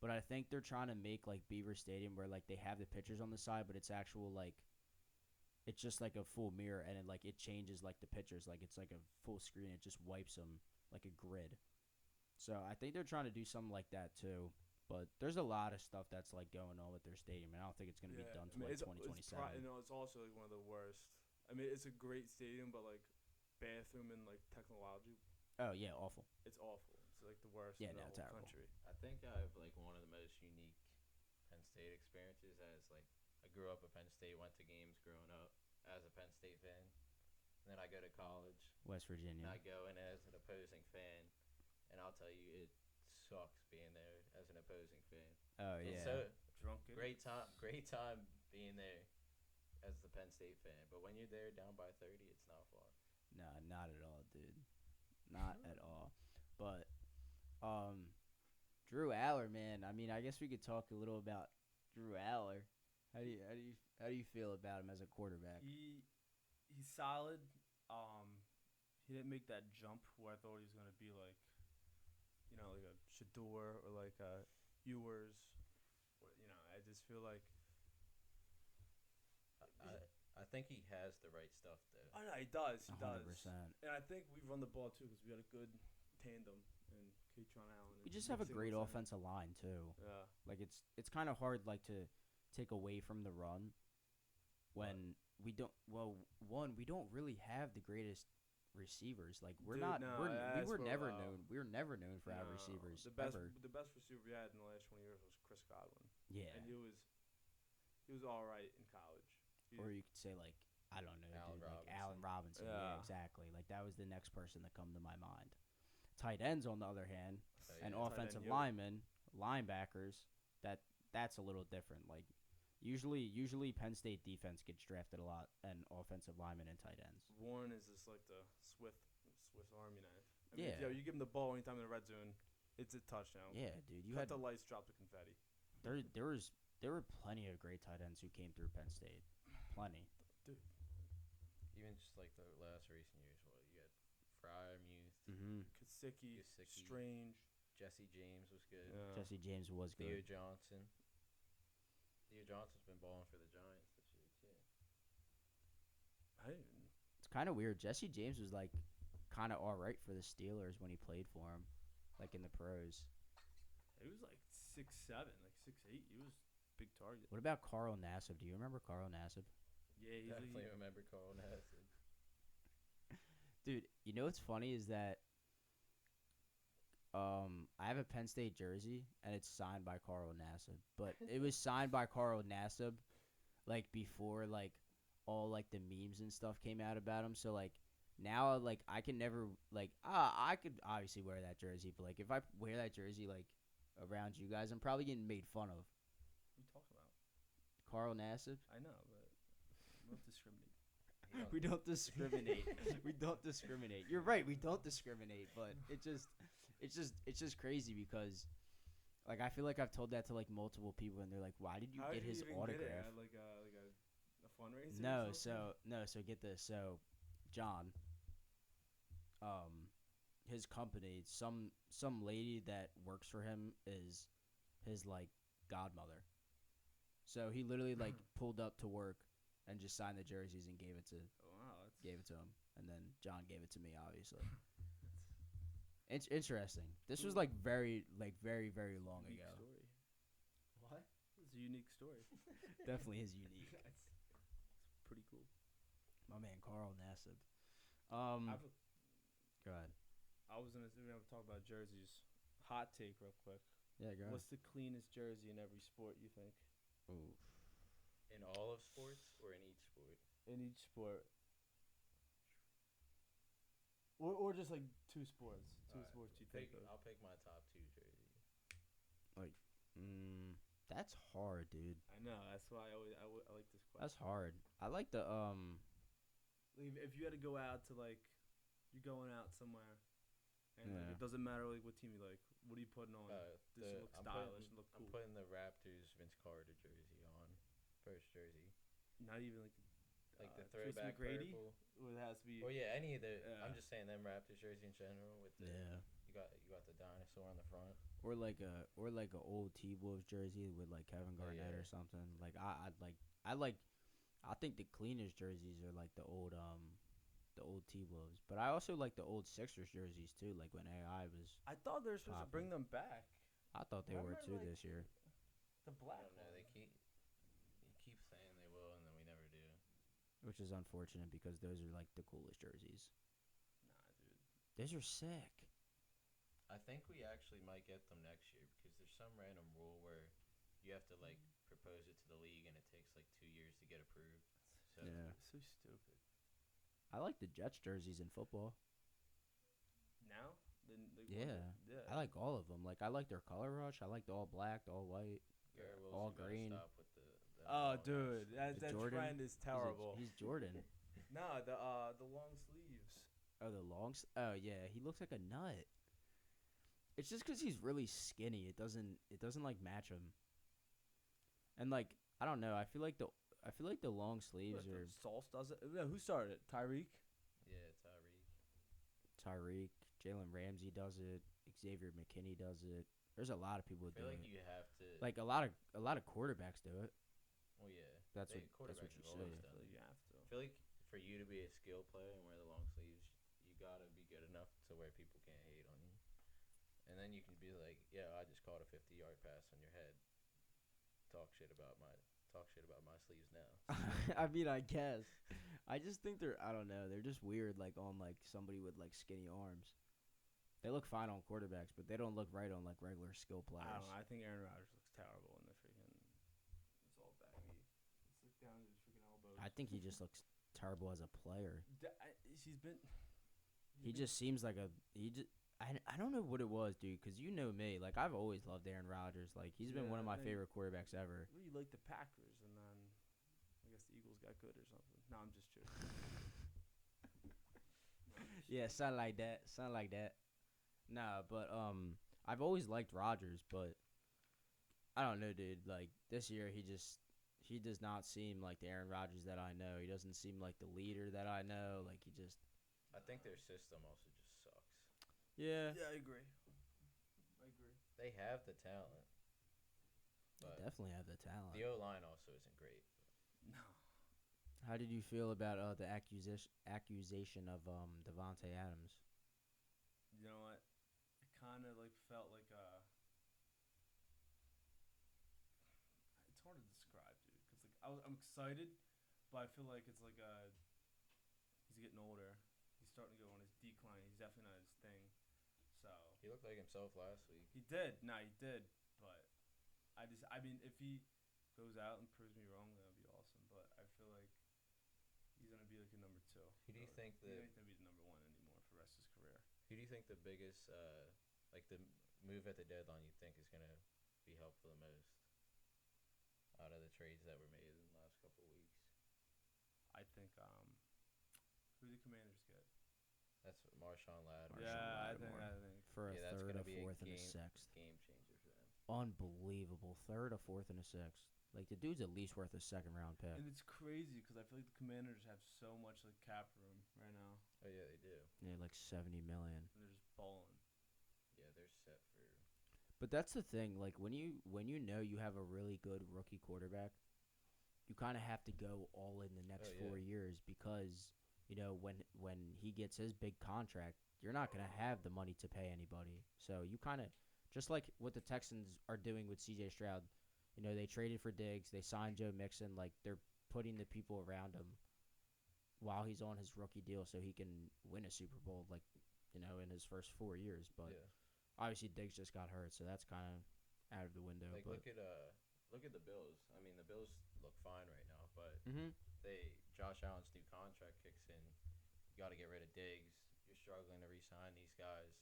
but I think they're trying to make like Beaver Stadium where like they have the pictures on the side, but it's actual like it's just like a full mirror and it changes like the pictures, like it's like a full screen. It just wipes them like a grid. So I think they're trying to do something like that too. But there's a lot of stuff that's like going on with their stadium, and I don't think it's gonna be done till like 2027. It's also like one of the worst. I mean, it's a great stadium, but like bathroom and like technology, Oh yeah, awful. it's awful. It's like the worst Yeah, in the no, whole terrible. country. I think I have like one of the most unique Penn State experiences as like I grew up at Penn State, went to games growing up as a Penn State fan. And then I go to college West and Virginia. I go in as an opposing fan, and I'll tell you it sucks being there as an opposing fan. Oh It's yeah. so Drunk. great time being there as the Penn State fan, but when you're there down by 30, it's not fun. Nah, not at all, dude. Not at all. But Drew Aller, man. I mean, I guess we could talk a little about Drew Aller. How do you feel about him as a quarterback? He's solid. He didn't make that jump where I thought he was gonna be like, like a Shador or like a Ewers. Or, I just feel like. I think he has the right stuff though. Oh no, he does. He 100%. does. And I think we run the ball too because we got a good tandem in Katron Allen. We and just have a Nick great Singleton. offensive line too. Yeah. Like it's kind of hard like to take away from the run when we don't. Well, one we don't really have the greatest receivers. Like we're Dude, not. no, we that's were for a never while. known. We were never known for our No, receivers The best, ever. the best receiver we had in the last 20 years was Chris Godwin, Yeah. and he was all right in college. Or you could say like I don't know, Allen dude. Like Robinson. Allen Robinson. Yeah. Yeah. Exactly. Like that was the next person that come to my mind. Tight ends, on the other hand, Tight and end. offensive Yoda. linemen, linebackers. That's a little different. Like usually Penn State defense gets drafted a lot, and offensive linemen and tight ends. Warren is just like the Swiss Army knife. I mean, Yeah. you give him the ball anytime in the red zone, it's a touchdown. Yeah, dude. You Cut had the lights, drop the confetti. there were plenty of great tight ends who came through Penn State. Plenty. Even just like the last recent years, what you had Fryermuth, Mm-hmm. Kasicki, Gesicki. Strange. Jesse James was good. Yeah. Jesse James was Theo good. Johnson. Theo Johnson's been balling for the Giants this year too. I didn't even. It's kind of weird. Jesse James was like kind of all right for the Steelers when he played for him, like in the pros. He was like 6'7", like 6'8". He was big target. What about Carl Nassib? Do you remember Carl Nassib? Yeah, he's Definitely remember Carl Nassib. Dude, you know what's funny is that I have a Penn State jersey and it's signed by Carl Nassib, but it was signed by Carl Nassib like before like all like the memes and stuff came out about him. So like now like I can never like I could obviously wear that jersey, but like if I wear that jersey like around you guys, I'm probably getting made fun of. What are you talking about? Carl Nassib? I know, but we don't discriminate. We don't discriminate. We don't discriminate. You're right. We don't discriminate, but it's just crazy because, like, I feel like I've told that to like multiple people, and they're like, "Why did you How get did you his even autograph?" Get it? At like a fundraiser? No, or something? so get this. So, John, his company, some lady that works for him is his like godmother. So he literally like pulled up to work and just signed the jerseys and gave it to Wow, that's gave it to him, and then John gave it to me, obviously. It's interesting. This was like very long unique ago. story. What? It's a unique story. Definitely is unique. It's pretty cool. My man Carl Nassib. Go ahead. I was gonna talk about jerseys. Hot take, real quick. Yeah, go ahead. What's the cleanest jersey in every sport you think? Ooh. In all of sports or in each sport? In each sport. Or just like two sports. Two Alright, sports you think of. I'll pick my top two jerseys. That's hard, dude. I know. That's why I like this question. That's hard. I like the Like, if you had to go out to like, you're going out somewhere, and like, Yeah. it doesn't matter like what team you like. What are you putting on? This look stylish and look cool. I'm putting the Raptors Vince Carter jersey on. First jersey. Not even like The Tracy throwback McGrady? purple. Or it has to be. Oh yeah, any of the. Yeah. I'm just saying them Raptors jersey in general with the. yeah, You got the dinosaur on the front. or like a old T-Wolves jersey with like Kevin Garnett yeah. or something. Like I think the cleanest jerseys are like the old T-Wolves, but I also like the old Sixers jerseys too. Like when AI was, I thought they were supposed to bring them back. I thought they were Remember, too like, this year. The I black don't know. one. They keep saying they will, and then we never do. Which is unfortunate because those are like the coolest jerseys. Nah, dude. Those are sick. I think we actually might get them next year because there's some random rule where you have to like propose it to the league, and it takes like 2 years to get approved. So Yeah. So stupid. I like the Jets jerseys in football. Now? Yeah. I like all of them. Like I like their color rush. I like the all black, the all white. Garrett Wilson All gotta green. Stop with the Oh, long dude, ass The that Jordan? trend is terrible. He's Jordan. Nah, the long sleeves. Oh, the longs. Oh yeah, he looks like a nut. It's just because he's really skinny. It doesn't like match him. And like I don't know. I feel like the long sleeves are Sauce does it. Yeah, who started it? Tyreek. Yeah, Tyreek. Tyreek, Jalen Ramsey does it. Xavier McKinney does it. There's a lot of people I who feel do like it. you have to. Like a lot of quarterbacks do it. Well, yeah. That's they, what you quarterbacks have always say. done So it. you have to. I feel like for you to be a skill player and wear the long sleeves, you gotta be good enough to where people can't hate on you. And then you can be like, yeah, I just caught a 50-yard pass on your head. Talk shit about my sleeves now. I mean, I guess. I just think I don't know. They're just weird, like on like somebody with like skinny arms. They look fine on quarterbacks, but they don't look right on like regular skill players. I don't know. I think Aaron Rodgers looks terrible in the freaking. It's all baggy. It's like down to his freaking elbows. I think he just looks terrible as a player. He's been. He just seems like I don't know what it was, dude. Because you know me, like I've always loved Aaron Rodgers. Like he's been one of my favorite quarterbacks ever. You like the Packers, and then I guess the Eagles got good or something. No, I'm just joking. Yeah, something like that. Something like that. Nah, but I've always liked Rodgers, but I don't know, dude. Like this year, he does not seem like the Aaron Rodgers that I know. He doesn't seem like the leader that I know. Like he just. I think their system also just sucks. Yeah. Yeah, I agree. They have the talent, They but definitely have the talent. the O line also isn't great. No. How did you feel about the accusation of Devontae Adams? You know what? It kind of like felt like it's hard to describe, dude. Cause like I'm excited, but I feel like it's like he's getting older. He's starting to go on his decline. He's definitely not his thing. So He looked like himself last week. he did. Nah, he did. But I mean, if he goes out and proves me wrong, that'd be awesome. But I feel like he's gonna be like a number two. Who do you think He's the not gonna be the number one anymore for the rest of his career. Who do you think the biggest like the move at the deadline you think is gonna be helpful the most out of the trades that were made in the last couple of weeks? I think who the Commanders get? That's Marshawn Lattimore. Yeah, I Lattimore. think. For a Yeah, that's third, gonna a be a fourth, and a game sixth. game changer for them. Unbelievable. Third, a fourth, and a sixth. Like the dude's at least worth a second round pick. And it's crazy because I feel like the Commanders have so much like cap room right now, Oh yeah, they do. Yeah, like 70 million. and they're just balling. Yeah, they're set for. But that's the thing. Like when you know you have a really good rookie quarterback, you kind of have to go all in the next Oh, yeah. 4 years because you know when he gets his big contract, you're not gonna have the money to pay anybody. So you kind of just like what the Texans are doing with C.J. Stroud. You know, they traded for Diggs, they signed Joe Mixon. Like they're putting the people around him while he's on his rookie deal, so he can win a Super Bowl. Like you know, in his first 4 years, but. Yeah. Obviously, Diggs just got hurt, so that's kind of out of the window. Like but look at the Bills. I mean, the Bills look fine right now, but Mhm. Josh Allen's new contract kicks in. You got to get rid of Diggs. You're struggling to re-sign these guys,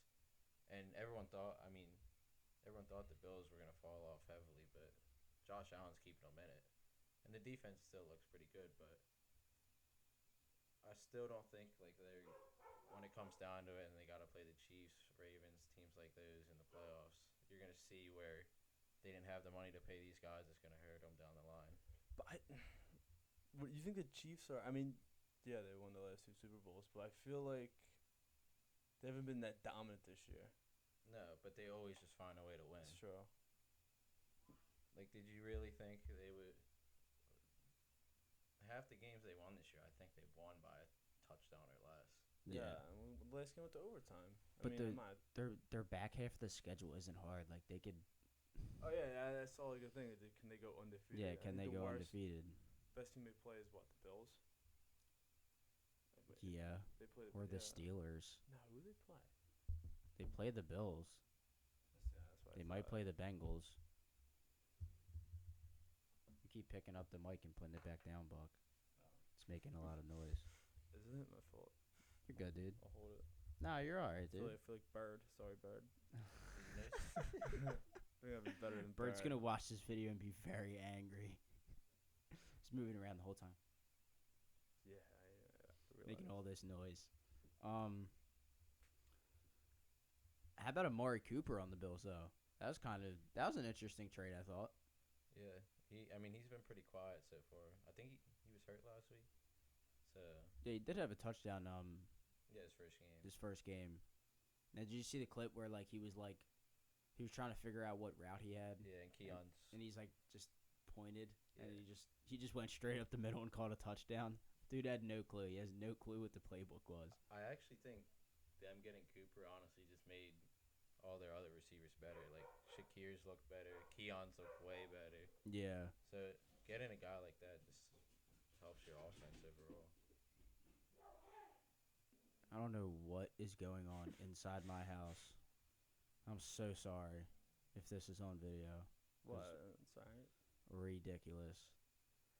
and everyone thought the Bills were gonna fall off heavily, but Josh Allen's keeping them in it, and the defense still looks pretty good, but I still don't think like they're when it comes down to it, and they got to play the Chiefs, Ravens, teams like those in the playoffs. You're gonna see where they didn't have the money to pay these guys. It's gonna hurt them down the line. But what you think the Chiefs are? I mean, yeah, they won the last two Super Bowls, but I feel like they haven't been that dominant this year. No, but they always just find a way to win. That's true. Like, did you really think they would? Half the games they won this year, I think they've won by a touchdown or less. Yeah. The last game went to overtime. But I mean, I'm not. their back half of the schedule isn't hard. Like they could. Oh yeah, that's all a good thing. Can they go undefeated? Yeah, I can think they the go worst- undefeated? Best team they play is what, the Bills? Yeah, They play or the yeah. Steelers. No, who they play? They play the Bills. That's what I They might thought. play the Bengals. You keep picking up the mic and putting it back down, Buck. It's making a lot of noise. Isn't it my fault? You're good, dude. I'll hold it. Nah, you're all right, I feel dude. like Bird. Sorry, Bird. Did you miss? I think I'd be better than Bert's Bird. gonna watch this video and be very angry. He's moving around the whole time, Yeah, I making realize. all this noise. How about Amari Cooper on the Bills though? That was an interesting trade, I thought. Yeah, he's been pretty quiet so far. I think he was hurt last week. So Yeah, he did have a touchdown. yeah, his first game. His first game. Now, did you see the clip where he was trying to figure out what route he had? Yeah, and Keon's. And he's just pointed, and Yeah. he just went straight up the middle and caught a touchdown. Dude had no clue. He has no clue what the playbook was. I actually think them getting Cooper honestly just made all their other receivers better. Like Shakir's looked better, Keon's looked way better. Yeah. So getting a guy like that just helps your offense overall. I don't know what is going on inside my house. I'm so sorry if this is on video. What? Sorry. Ridiculous.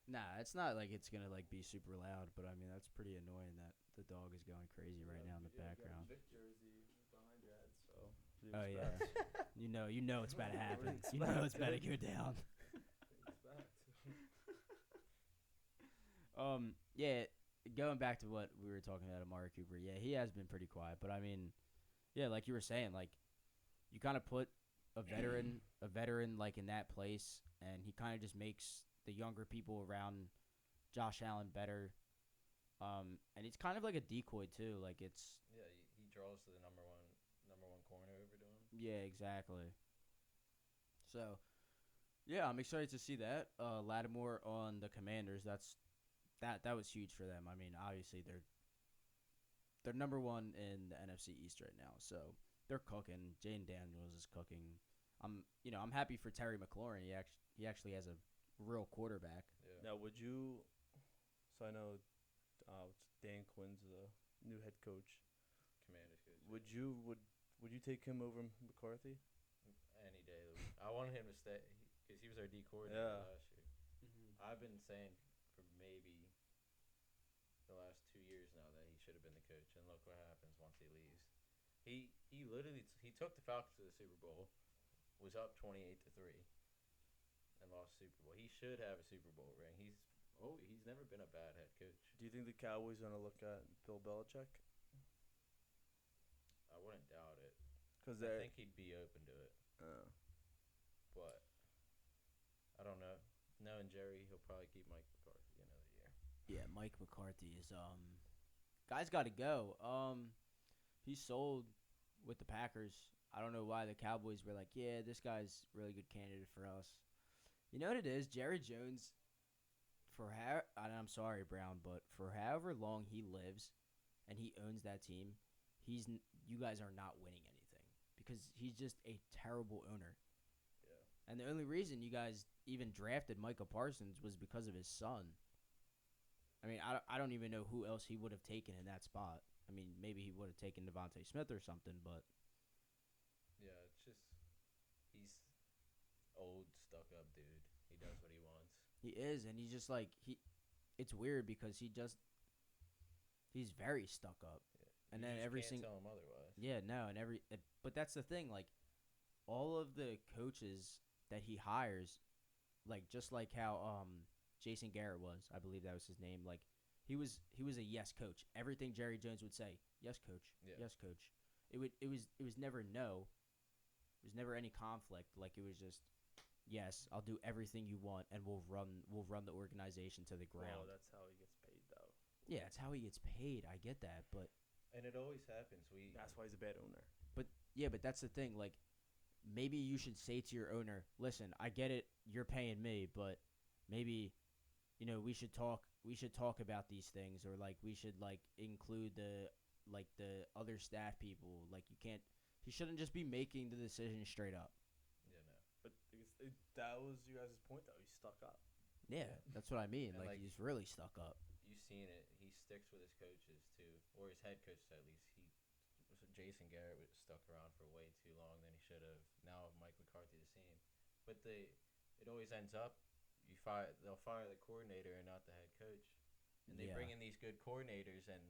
Nah, it's not like it's gonna like be super loud, but I mean that's pretty annoying that the dog is going crazy right now in the background. Vic jersey behind your head, so. Oh yeah, you know it's about to happen. You know it's about to go down. Yeah, going back to what we were talking about, Amari Cooper. Yeah, he has been pretty quiet, but I mean, yeah, like you were saying, like you kind of put a veteran like in that place, and he kind of just makes the younger people around Josh Allen better. And it's kind of like a decoy too. Like it's Yeah, he draws to the number one corner over to him. yeah, exactly. So yeah, I'm excited to see that. Lattimore on the Commanders. That was huge for them. I mean, obviously they're number one in the NFC East right now, so they're cooking. Jane Daniels is cooking. I'm happy for Terry McLaurin. He actually has a real quarterback. Yeah. Now, would you? So I know, Dan Quinn's the new head coach. Commanders coach. Would you take him over McCarthy? Any day of the week. I wanted him to stay because he was our D coordinator last year. I've been saying for maybe the last 2 years now that he should have been the coach, and look what happens once he leaves. He literally he took the Falcons to the Super Bowl, was up 28-3, and lost Super Bowl. He should have a Super Bowl ring. He's never been a bad head coach. Do you think the Cowboys are gonna look at Bill Belichick? I wouldn't doubt it. Because I think he'd be open to it. But I don't know. Knowing Jerry, he'll probably keep Mike McCarthy another year. Yeah, Mike McCarthy is guy's got to go. He's sold with the Packers. I don't know why the Cowboys were like, yeah, this guy's a really good candidate for us. You know what it is? Jerry Jones, I'm sorry, Brown, but for however long he lives and he owns that team, you guys are not winning anything because he's just a terrible owner. Yeah. And the only reason you guys even drafted Micah Parsons was because of his son. I mean, I don't even know who else he would have taken in that spot. I mean, maybe he would have taken Devontae Smith or something, but Yeah, it's just he's old, stuck up dude. He does what he wants. he is, and he's just like it's weird because he's very stuck up. Yeah. And You then just every can't single tell him otherwise. yeah, no, and but that's the thing, like all of the coaches that he hires, like just like how Jason Garrett was, I believe that was his name, like he was a yes coach. Everything Jerry Jones would say, yes coach, Yeah. yes coach. It was never no. It was never any conflict. Like it was just yes, I'll do everything you want, and we'll run the organization to the ground. Well, that's how he gets paid, though. Yeah, it's how he gets paid. I get that, but And it always happens. That's why he's a bad owner. yeah, but that's the thing. Like maybe you should say to your owner, listen, I get it, you're paying me, but maybe we should talk about these things, or like we should like include the other staff people. Like he shouldn't just be making the decision straight up. Yeah, no. But that was you guys' point, though. He's stuck up. Yeah, that's what I mean. And, Like he's really stuck up. You've seen it. He sticks with his coaches too, or his head coaches at least. Jason Garrett was stuck around for way too long than he should have. Now Mike McCarthy the same, but it always ends up they'll fire the coordinator and not the head coach, and they Yeah. bring in these good coordinators and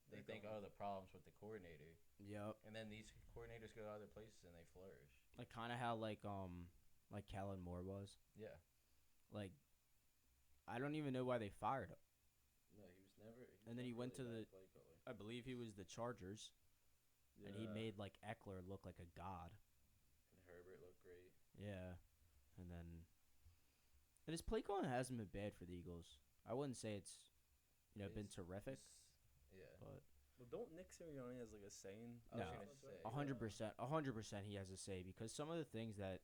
they think the problems with the coordinator, Yep. and then these coordinators go to other places and they flourish. Like kind of how like Kellen Moore was. Yeah. Like I don't even know why they fired him. No, he was never. And then he went to really bad play caller. I believe he was the Chargers, and he made like Eckler look like a god. And Herbert looked great. Yeah, and his play calling hasn't been bad for the Eagles. I wouldn't say it's been terrific, Yeah. but Well, don't Nick Sirianni has like a saying? I was No. gonna say 100% he has a say, because some of the things that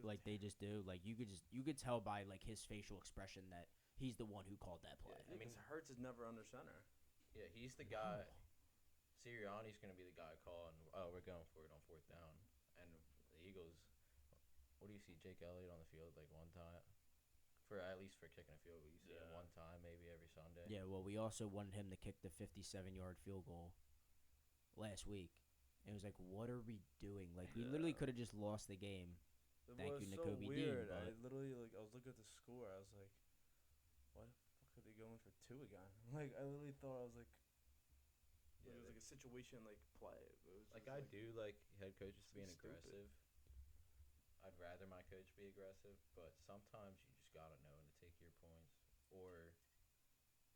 like they just do, like you could tell by like his facial expression that he's the one who called that play. Yeah. I mean, Hurts is never under center. Yeah, he's the guy. Sirianni's gonna be the guy calling. Oh, we're going for it on fourth down, and the Eagles. What do you see Jake Elliott on the field like one time? At least for kicking a field goal, you see him one time maybe every Sunday. Yeah, well, we also wanted him to kick the 57-yard field goal last week. It was like, what are we doing? Like, we literally could have just lost the game. It Thank was you, so Nakobe Dean, weird. but- I literally I was looking at the score. I was like, why the fuck are they going for 2 again? Like, I literally thought I was like, Yeah, it was like a situation like play. But it was like just, I do like head coaches so being stupid. aggressive. I'd rather my coach be aggressive, but sometimes you just gotta know when to take your points or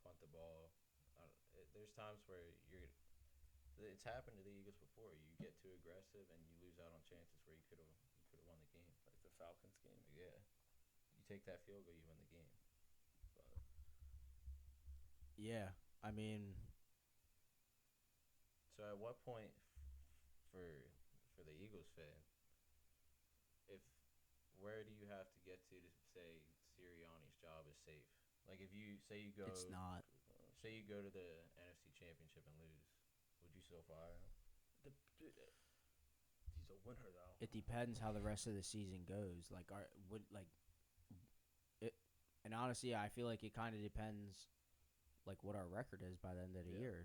punt the ball. There's times where you're. It's happened to the Eagles before. You get too aggressive and you lose out on chances where you could have won the game. Like the Falcons game. Yeah, you take that field goal, you win the game. But Yeah, I mean, so at what point for for the Eagles fan, if where do you have to get to say Sirianni's job is safe? Like if you say you go, it's not. say you go to the NFC Championship and lose, would you still fire him? He's a winner though. It depends how the rest of the season goes. Like, it, and honestly, I feel like it kind of depends, like what our record is by the end of the Yeah. year.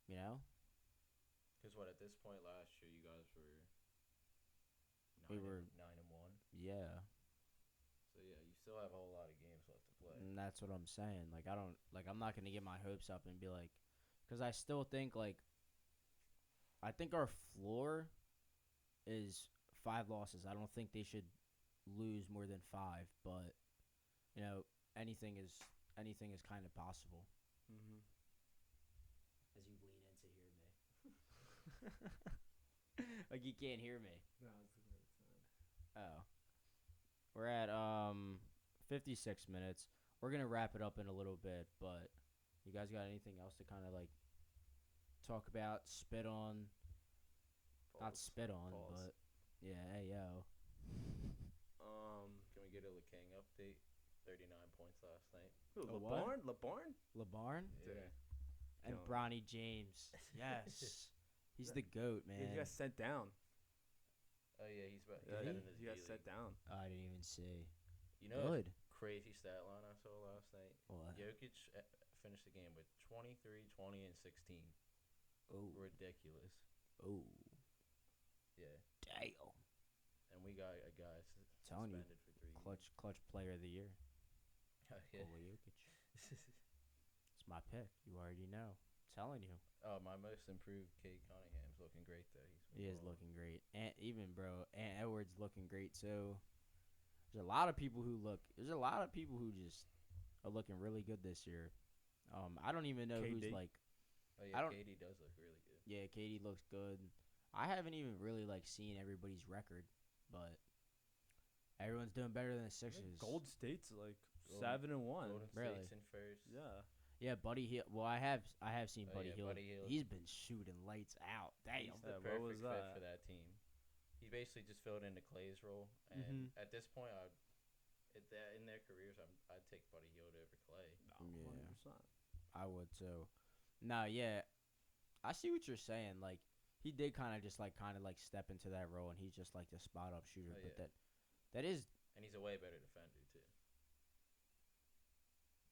You know, Because what at this point last year you guys were We were- 9-1. yeah, So yeah, you still have a whole lot of games left to play. and that's what I'm saying. Like, I'm not gonna get my hopes up and be like, because I still think I think our floor is 5 losses. I don't think they should lose more than 5, but anything is kind of possible. Mm-hmm. As you lean in to hear me, like you can't hear me. No, it's a great sign. Oh, we're at 56 minutes. We're gonna wrap it up in a little bit, but you guys got anything else to kind of like talk about, spit on? Not spit on, Pause. but yeah, hey yo. Can we get a LeKang update? 39 points last night. Who, A what? LeBarn? LeBarn Yeah. and Killing it. Bronny James. Yes, he's the goat, man. Yeah, he got sent down. Oh yeah, he's about Yeah, heading his he got D-League. sent down. I didn't even see. You know, Good. crazy stat line I saw last night. What? Jokic finished the game with 23, 20, and 16. Oh, Ridiculous. oh, Yeah. damn. And we got a guy Telling you, suspended for 3 Clutch player of the year. Oh, yeah. Nikola Jokic. It's my pick. You already know. Telling you. Oh, my most improved Kate Cunningham's looking great though. He is looking great. And even Ant Edwards looking great too. There's a lot of people who just are looking really good this year. I don't even know who's KD? like. Oh I yeah, don't- Katie does look really good. Yeah, Katie looks good. I haven't even really like seen everybody's record, but everyone's doing better than the Sixers. Gold State's like Golden- 7-1. Golden Really? State's in first. Yeah. Yeah, Buddy Hield. Well, I have seen Oh, Buddy yeah, Hield. Buddy Hield. He's been shooting lights out. Damn. He's the Yeah, what perfect was fit that? for that team. He basically just filled into Clay's role, and Mhm. at this point, in their careers, I'd take Buddy Hield over Clay. No, Yeah. 100%. I would too. No, yeah, I see what you're saying. Like he did kind of step into that role, and he's just like the spot up shooter. Oh, But yeah. that is And he's a way better defender too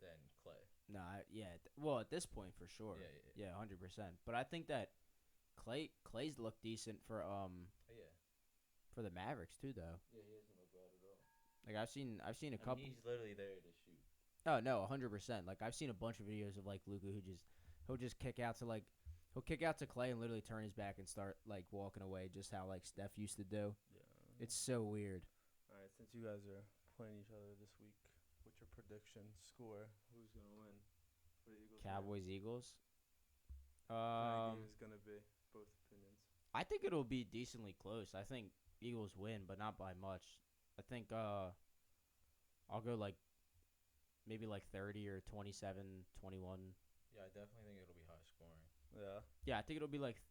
than Clay. well at this point for sure. Yeah. 100%. But I think that Clay's looked decent for Oh, yeah. for the Mavericks too though. Yeah, he doesn't look bad at all. Like I've seen a I mean, couple. he's literally there to shoot. Oh no, 100%. Like I've seen a bunch of videos of like Luka he'll just kick out to Clay and literally turn his back and start like walking away, just how like Steph used to do. Yeah. It's so weird. All right, since you guys are playing each other this week, what's your prediction score? Who's going to win for the Eagles? Cowboys Eagles. That game is going to be both opinions. I think it'll be decently close. I think Eagles win, but not by much. I think I'll go like maybe like 30 or 27, 21. Yeah, I definitely think it'll be high scoring. Yeah. Yeah, I think it'll be like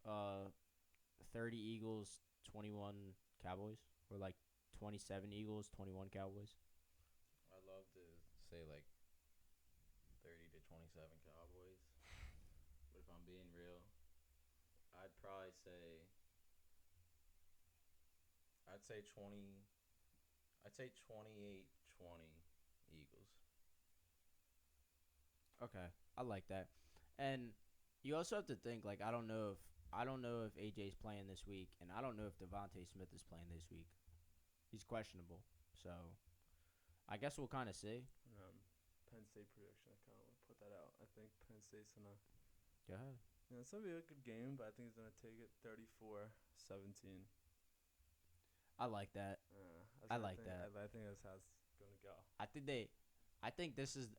30 Eagles, 21 Cowboys, or like 27 Eagles, 21 Cowboys. I'd love to say like 30 to 27 Cowboys. But if I'm being real, I'd probably say I'd say 20 I'd say 28-20 Eagles. Okay, I like that. And you also have to think like I don't know if AJ's playing this week, and I don't know if Devontae Smith is playing this week. He's questionable, so I guess we'll kind of see. Penn State prediction. I kind of want to put that out. I think Penn State's gonna. Go ahead. It's gonna be a good game, but I think he's gonna take it 34-17. I like that. I like that. I think that's how it's gonna go. I think this is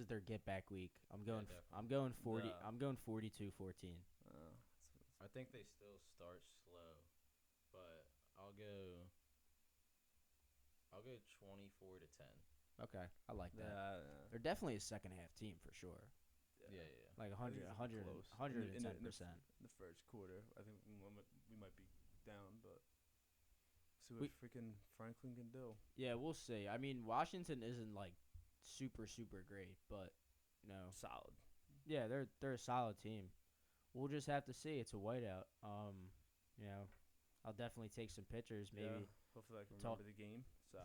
their get back week. I'm going definitely. I'm going 40. Yeah. I'm going 42-14. I think they still start slow, but I'll go 24-10. Okay, I like that. Yeah. They're definitely a second half team for sure. Yeah. Like I think 100 it's close. 110%. In the first quarter, I think we might be down, but see what freaking Franklin can do. Yeah, we'll see. I mean, Washington isn't like super great, but Solid. yeah, they're a solid team. We'll just have to see. It's a whiteout. I'll definitely take some pictures. Maybe Yeah. Hopefully, I can remember the game. So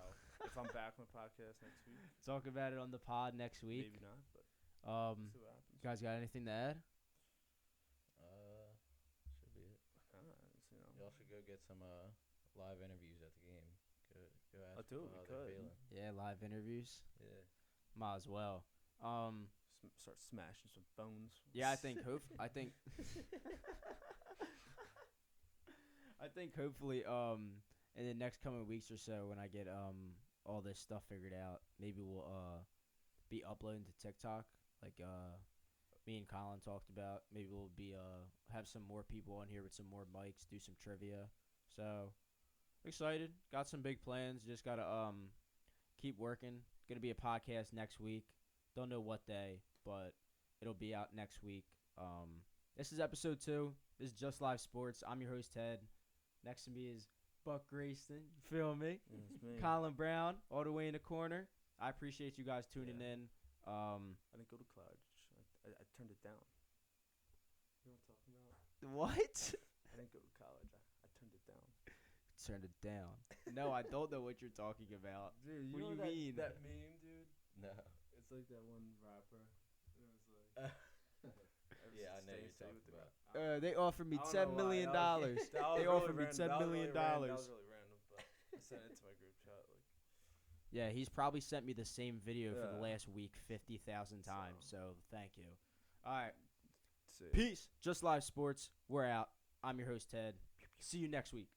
if I'm back on the podcast next week, talk about it on the pod next week. maybe not, but see what happens. Guys, got anything to add? Should be it. You know. Y'all should go get some live interviews at the game. Go ask do it, people we how they're could. feeling. Yeah, live interviews. Yeah. Might as well. Start smashing some phones. Yeah, I think hopefully in the next coming weeks or so, when I get all this stuff figured out, maybe we'll be uploading to TikTok like me and Colin talked about. Maybe we'll be have some more people on here with some more mics, do some trivia. So excited, got some big plans. Just gotta keep working. Gonna be a podcast next week. Don't know what day, but it'll be out next week. This is episode 2. This is Just Live Sports. I'm your host, Ted. Next to me is Buck Grayston. You feel me? It's me. Colin Brown, all the way in the corner. I appreciate you guys tuning in. I didn't go to college. I turned it down. You know what I'm talking about? What? I didn't go to college. I turned it down. Turned it down. No, I don't know what you're talking about. Dude, What do you mean? That meme, dude? No. It's like that one rapper. It was like. Yeah, I know you're talking about. They offered me I don't $10 know why. million. That was They really offered me random. $10 million. That was really random, but I sent it to my group chat. Like, Yeah, he's probably sent me the same video for the Yeah. last week 50,000 times. So thank you. All right. see. Peace. Just Live Sports. We're out. I'm your host, Ted. See you next week.